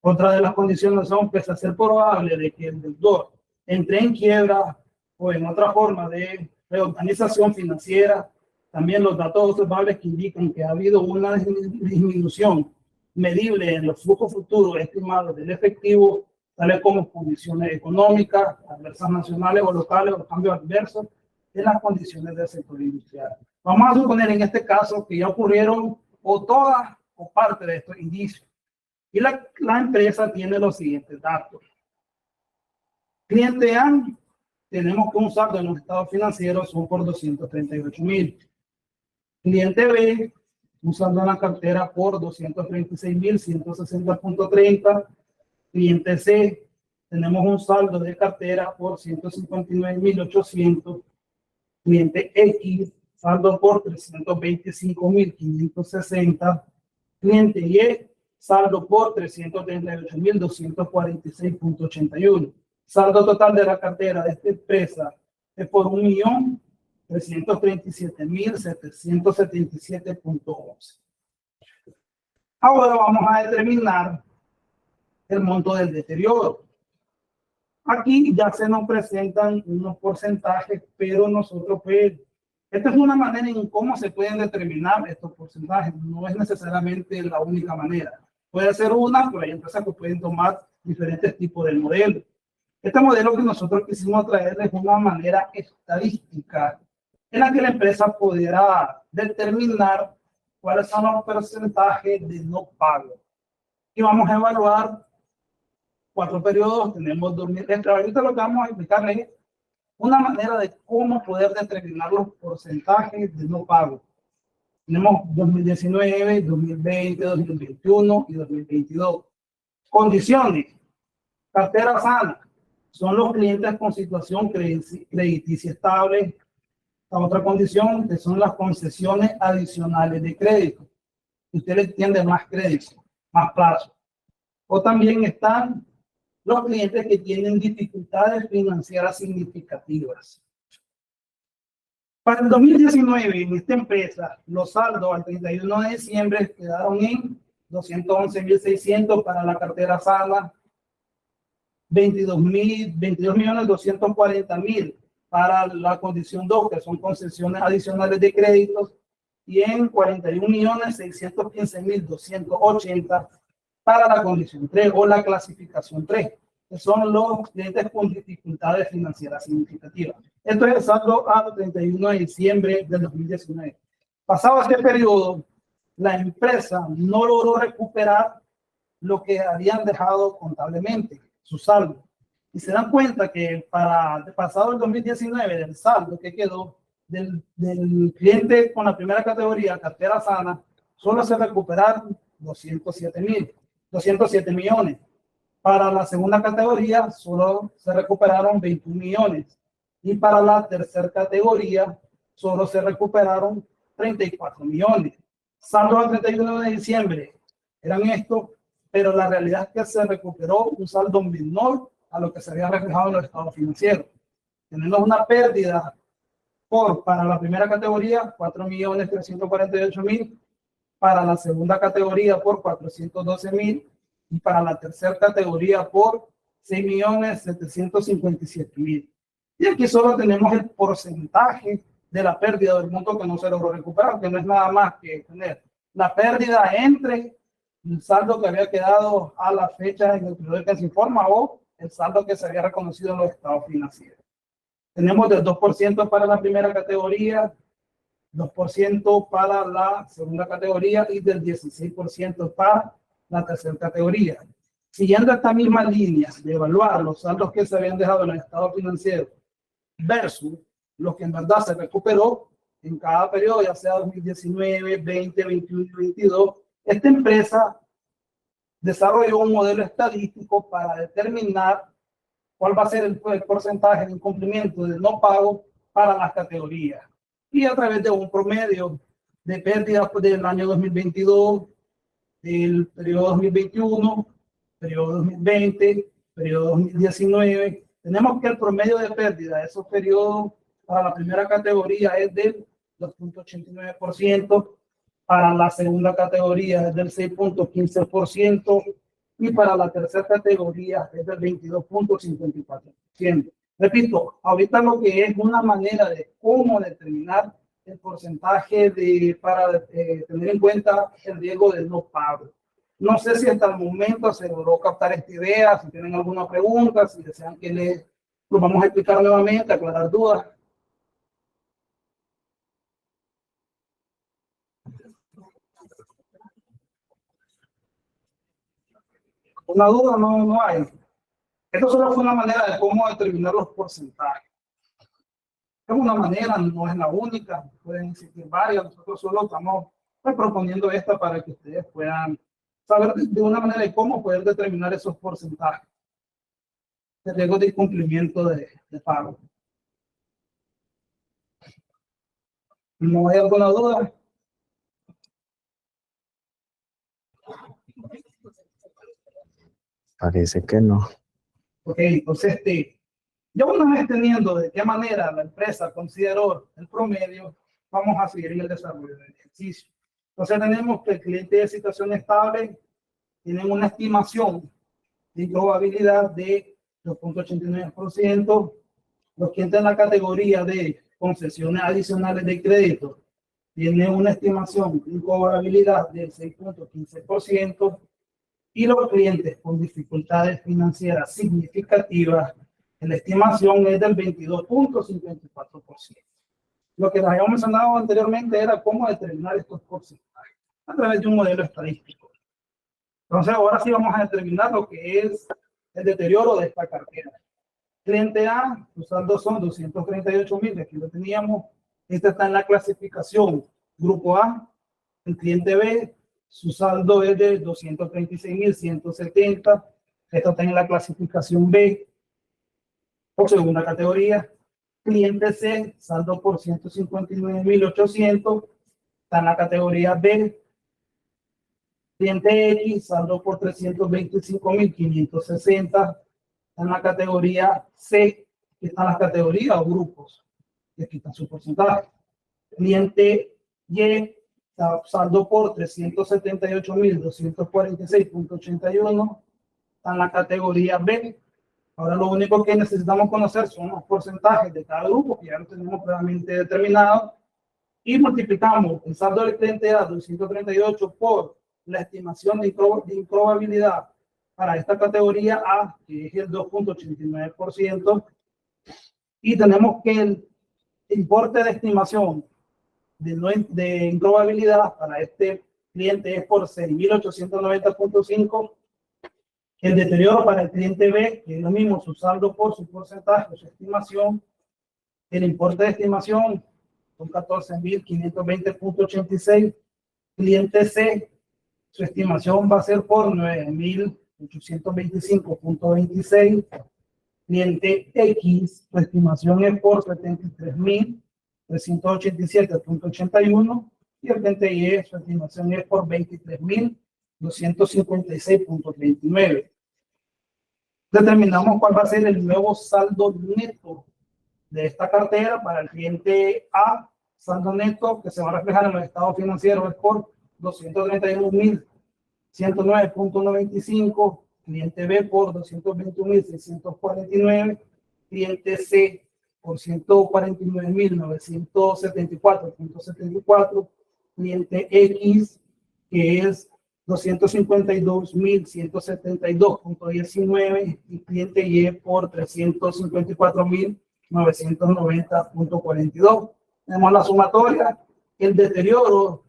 Otra de las condiciones son que es ser probable de que el deudor entre en quiebra o en otra forma de reorganización financiera. También los datos observables que indican que ha habido una disminución medible en los flujos futuros estimados del efectivo, tales como condiciones económicas, adversas nacionales o locales, o cambios adversos en las condiciones del sector industrial. Vamos a suponer en este caso que ya ocurrieron o todas o parte de estos indicios. Y la empresa tiene los siguientes datos. Cliente A, tenemos que un saldo en los estados financieros son por 238,000. Cliente B, un saldo en la cartera por 236,160.30. Cliente C, tenemos un saldo de cartera por 159,800. Cliente X, saldo por 325,560. Cliente Y, saldo por 338,246.81. Saldo total de la cartera de esta empresa es por 1,337,777.11. Ahora vamos a determinar el monto del deterioro. Aquí ya se nos presentan unos porcentajes, pero nosotros pues, esta es una manera en cómo se pueden determinar estos porcentajes. No es necesariamente la única manera. Puede ser una, pero hay empresas que pueden tomar diferentes tipos de modelos. Este modelo que nosotros quisimos traer es una manera estadística en la que la empresa pudiera determinar cuáles son los porcentajes de no pago. Y vamos a evaluar 4 periodos, tenemos 2000. Ahorita lo que vamos a explicarles es una manera de cómo poder determinar los porcentajes de no pago. Tenemos 2019, 2020, 2021 y 2022. Condiciones. Cartera sana. Son los clientes con situación crediticia estable. La otra condición que son las concesiones adicionales de crédito. Usted le tiende más crédito, más plazo. O también están los clientes que tienen dificultades financieras significativas. Para el 2019, en esta empresa, los saldos al 31 de diciembre quedaron en 211.600 para la cartera sana, 22.240.000 para la condición 2, que son concesiones adicionales de créditos, y en 41.615.280 para la condición 3 o la clasificación 3, que son los clientes con dificultades financieras significativas. Esto es el saldo al 31 de diciembre del 2019. Pasado este periodo, la empresa no logró recuperar lo que habían dejado contablemente, su saldo. Y se dan cuenta que para pasado el 2019, del saldo que quedó del cliente con la primera categoría, cartera sana, solo se recuperaron 207 millones. Para la segunda categoría, solo se recuperaron 21 millones. Y para la tercera categoría, solo se recuperaron 34 millones. Saldo al 31 de diciembre eran estos, pero la realidad es que se recuperó un saldo menor a lo que se había reflejado en los estados financieros. Tenemos una pérdida para la primera categoría, 4.348.000, para la segunda categoría por 412.000 y para la tercera categoría por 6.757.000. Y aquí solo tenemos el porcentaje de la pérdida del monto que no se logró recuperar, que no es nada más que tener la pérdida entre el saldo que había quedado a la fecha en el periodo que se informa o el saldo que se había reconocido en los estados financieros. Tenemos del 2% para la primera categoría, 2% para la segunda categoría y del 16% para la tercera categoría. Siguiendo esta misma línea de evaluar los saldos que se habían dejado en el estado financiero versus lo que en verdad se recuperó en cada periodo, ya sea 2019, 20, 21 y 22, esta empresa desarrolló un modelo estadístico para determinar cuál va a ser el porcentaje de incumplimiento de no pago para las categorías. Y a través de un promedio de pérdidas del año 2022, del periodo 2021, periodo 2020, periodo 2019, tenemos que el promedio de pérdida de esos periodos para la primera categoría es del 2.89%, para la segunda categoría es del 6.15% y para la tercera categoría es del 22.54%. Repito, ahorita lo que es una manera de cómo determinar el porcentaje para tener en cuenta el riesgo del no pago. No sé si hasta el momento se logró captar esta idea, si tienen alguna pregunta, si desean que lo vamos a explicar nuevamente, aclarar dudas. Una duda no hay. Esto solo fue una manera de cómo determinar los porcentajes. Es una manera, no es la única, pueden existir varias. Nosotros solo estamos proponiendo esta para que ustedes puedan saber de una manera de cómo poder determinar esos porcentajes de riesgo de incumplimiento de pago. ¿No hay alguna duda? Parece que no. Ok, entonces, ya una vez teniendo de qué manera la empresa consideró el promedio, vamos a seguir en el desarrollo del ejercicio. Entonces tenemos que el cliente de situación estable tiene una estimación de probabilidad de 2.89%. Los clientes en la categoría de concesiones adicionales de crédito tienen una estimación de probabilidad del 6.15%. Y los clientes con dificultades financieras significativas, la estimación es del 22.54%. Lo que les habíamos mencionado anteriormente era cómo determinar estos porcentajes a través de un modelo estadístico. Entonces, ahora sí vamos a determinar lo que es el deterioro de esta cartera. Cliente A, los saldos son 238.000, aquí lo teníamos. Este está en la clasificación Grupo A. El cliente B, su saldo es de 236.170. Esto está en la clasificación B, por segunda categoría. Cliente C, saldo por 159.800. Está en la categoría B. Cliente X, saldo por 325.560. Está en la categoría C, que están las categorías o grupos. Y aquí está su porcentaje. Cliente Y, saldo por 378.246.81, está en la categoría B. Ahora lo único que necesitamos conocer son los porcentajes de cada grupo, que ya lo tenemos previamente determinado, y multiplicamos el saldo del cliente A, 238, por la estimación de improbabilidad para esta categoría A, que es el 2.89%, y tenemos que el importe de estimación de improbabilidad para este cliente es por 6.890.5. El deterioro para el cliente B, que es lo mismo, su saldo por su porcentaje, su estimación. El importe de estimación son 14.520.86. Cliente C, su estimación va a ser por 9.825.26. Cliente X, su estimación es por 73.387.81. Y el cliente Y, su estimación es por 23.256.39. Determinamos cuál va a ser el nuevo saldo neto de esta cartera para el cliente A. Saldo neto que se va a reflejar en los estados financieros es por 231.109.95, cliente B por 221.649, cliente C por 149.974.74, cliente X, que es 252.172.19, y cliente Y por 354.990.42. Tenemos la sumatoria. El deterioro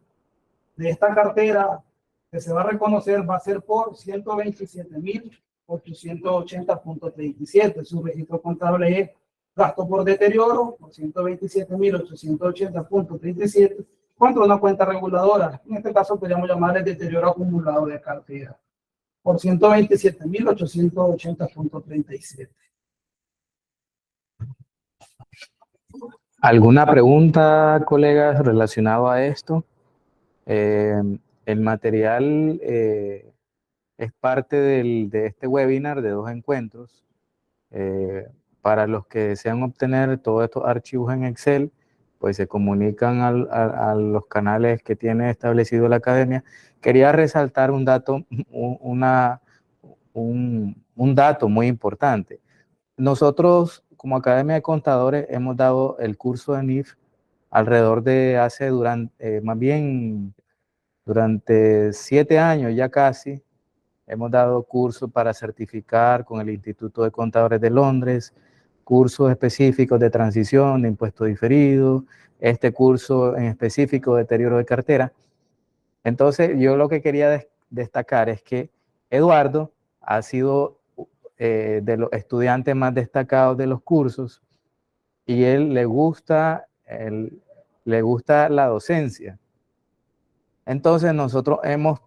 de esta cartera que se va a reconocer va a ser por 127.880.37. Su registro contable es gasto por deterioro por 127.880.37 contra una cuenta reguladora. En este caso podríamos llamar el deterioro acumulado de cartera por 127.880.37. ¿Alguna pregunta, colegas, relacionado a esto? El material es parte de este webinar de 2 encuentros. Para los que desean obtener todos estos archivos en Excel, pues se comunican a los canales que tiene establecido la academia. Quería resaltar un dato, un dato muy importante. Nosotros, como Academia de Contadores, hemos dado el curso de NIF alrededor de durante 7 años ya casi. Hemos dado cursos para certificar con el Instituto de Contadores de Londres, cursos específicos de transición, de impuesto diferido, este curso en específico de deterioro de cartera. Entonces, yo lo que quería destacar es que Eduardo ha sido de los estudiantes más destacados de los cursos y él le gusta la docencia. Entonces, nosotros hemos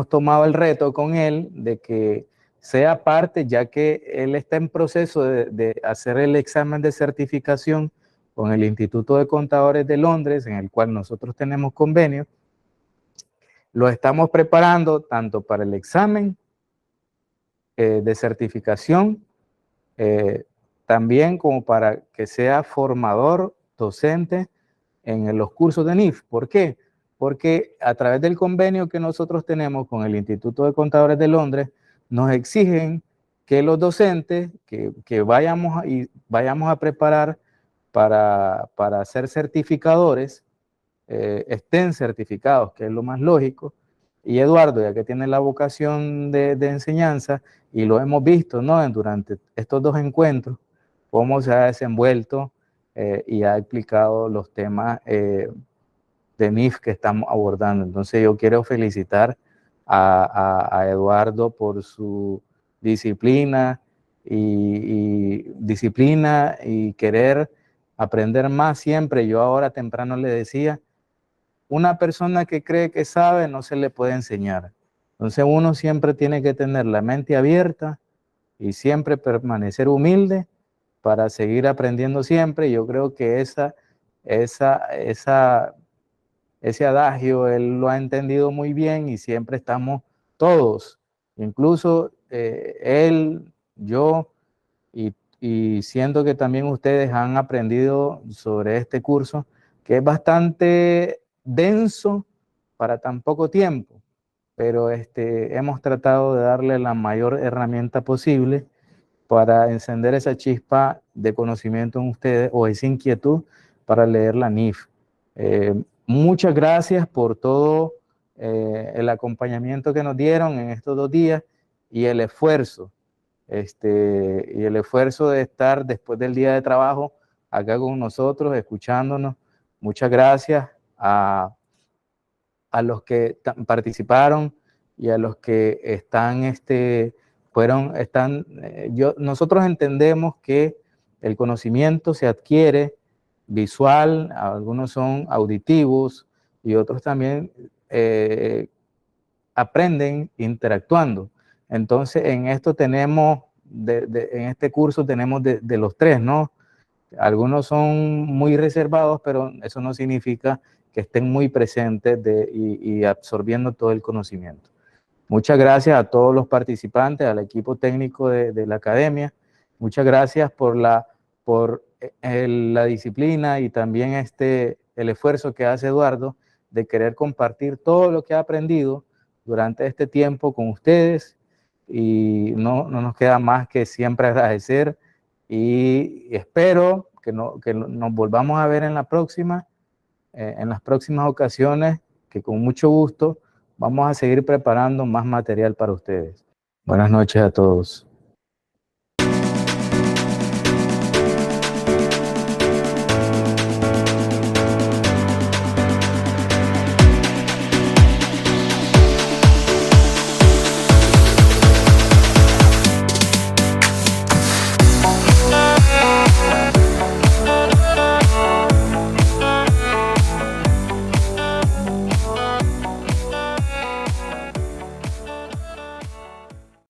tomado el reto con él de que sea parte, ya que él está en proceso de hacer el examen de certificación con el Instituto de Contadores de Londres, en el cual nosotros tenemos convenio. Lo estamos preparando tanto para el examen de certificación, también como para que sea formador docente en los cursos de NIF. ¿Por qué? Porque a través del convenio que nosotros tenemos con el Instituto de Contadores de Londres, nos exigen que los docentes que vayamos a preparar para ser certificadores, estén certificados, que es lo más lógico. Y Eduardo, ya que tiene la vocación de enseñanza, y lo hemos visto, ¿no?, durante estos 2 encuentros, cómo se ha desenvuelto y ha explicado los temas de NIF que estamos abordando. Entonces yo quiero felicitar a Eduardo por su disciplina y querer aprender más siempre. Yo ahora temprano le decía, una persona que cree que sabe no se le puede enseñar. Entonces uno siempre tiene que tener la mente abierta y siempre permanecer humilde para seguir aprendiendo siempre. Yo creo que ese adagio él lo ha entendido muy bien y siempre estamos todos, incluso él, yo y y siento que también ustedes han aprendido sobre este curso, que es bastante denso para tan poco tiempo, pero hemos tratado de darle la mayor herramienta posible para encender esa chispa de conocimiento en ustedes o esa inquietud para leer la NIF. Muchas gracias por todo el acompañamiento que nos dieron en estos 2 días y el esfuerzo. Y el esfuerzo de estar después del día de trabajo acá con nosotros, escuchándonos. Muchas gracias a los que participaron y a los que están, nosotros entendemos que el conocimiento se adquiere visual, algunos son auditivos y otros también aprenden interactuando. Entonces, en esto tenemos, en este curso tenemos de los 3, ¿no? Algunos son muy reservados, pero eso no significa que estén muy presentes y absorbiendo todo el conocimiento. Muchas gracias a todos los participantes, al equipo técnico de la academia. Muchas gracias por la disciplina y también el esfuerzo que hace Eduardo de querer compartir todo lo que ha aprendido durante este tiempo con ustedes, y no nos queda más que siempre agradecer y espero que nos volvamos a ver en las próximas ocasiones, que con mucho gusto vamos a seguir preparando más material para ustedes. Buenas noches a todos.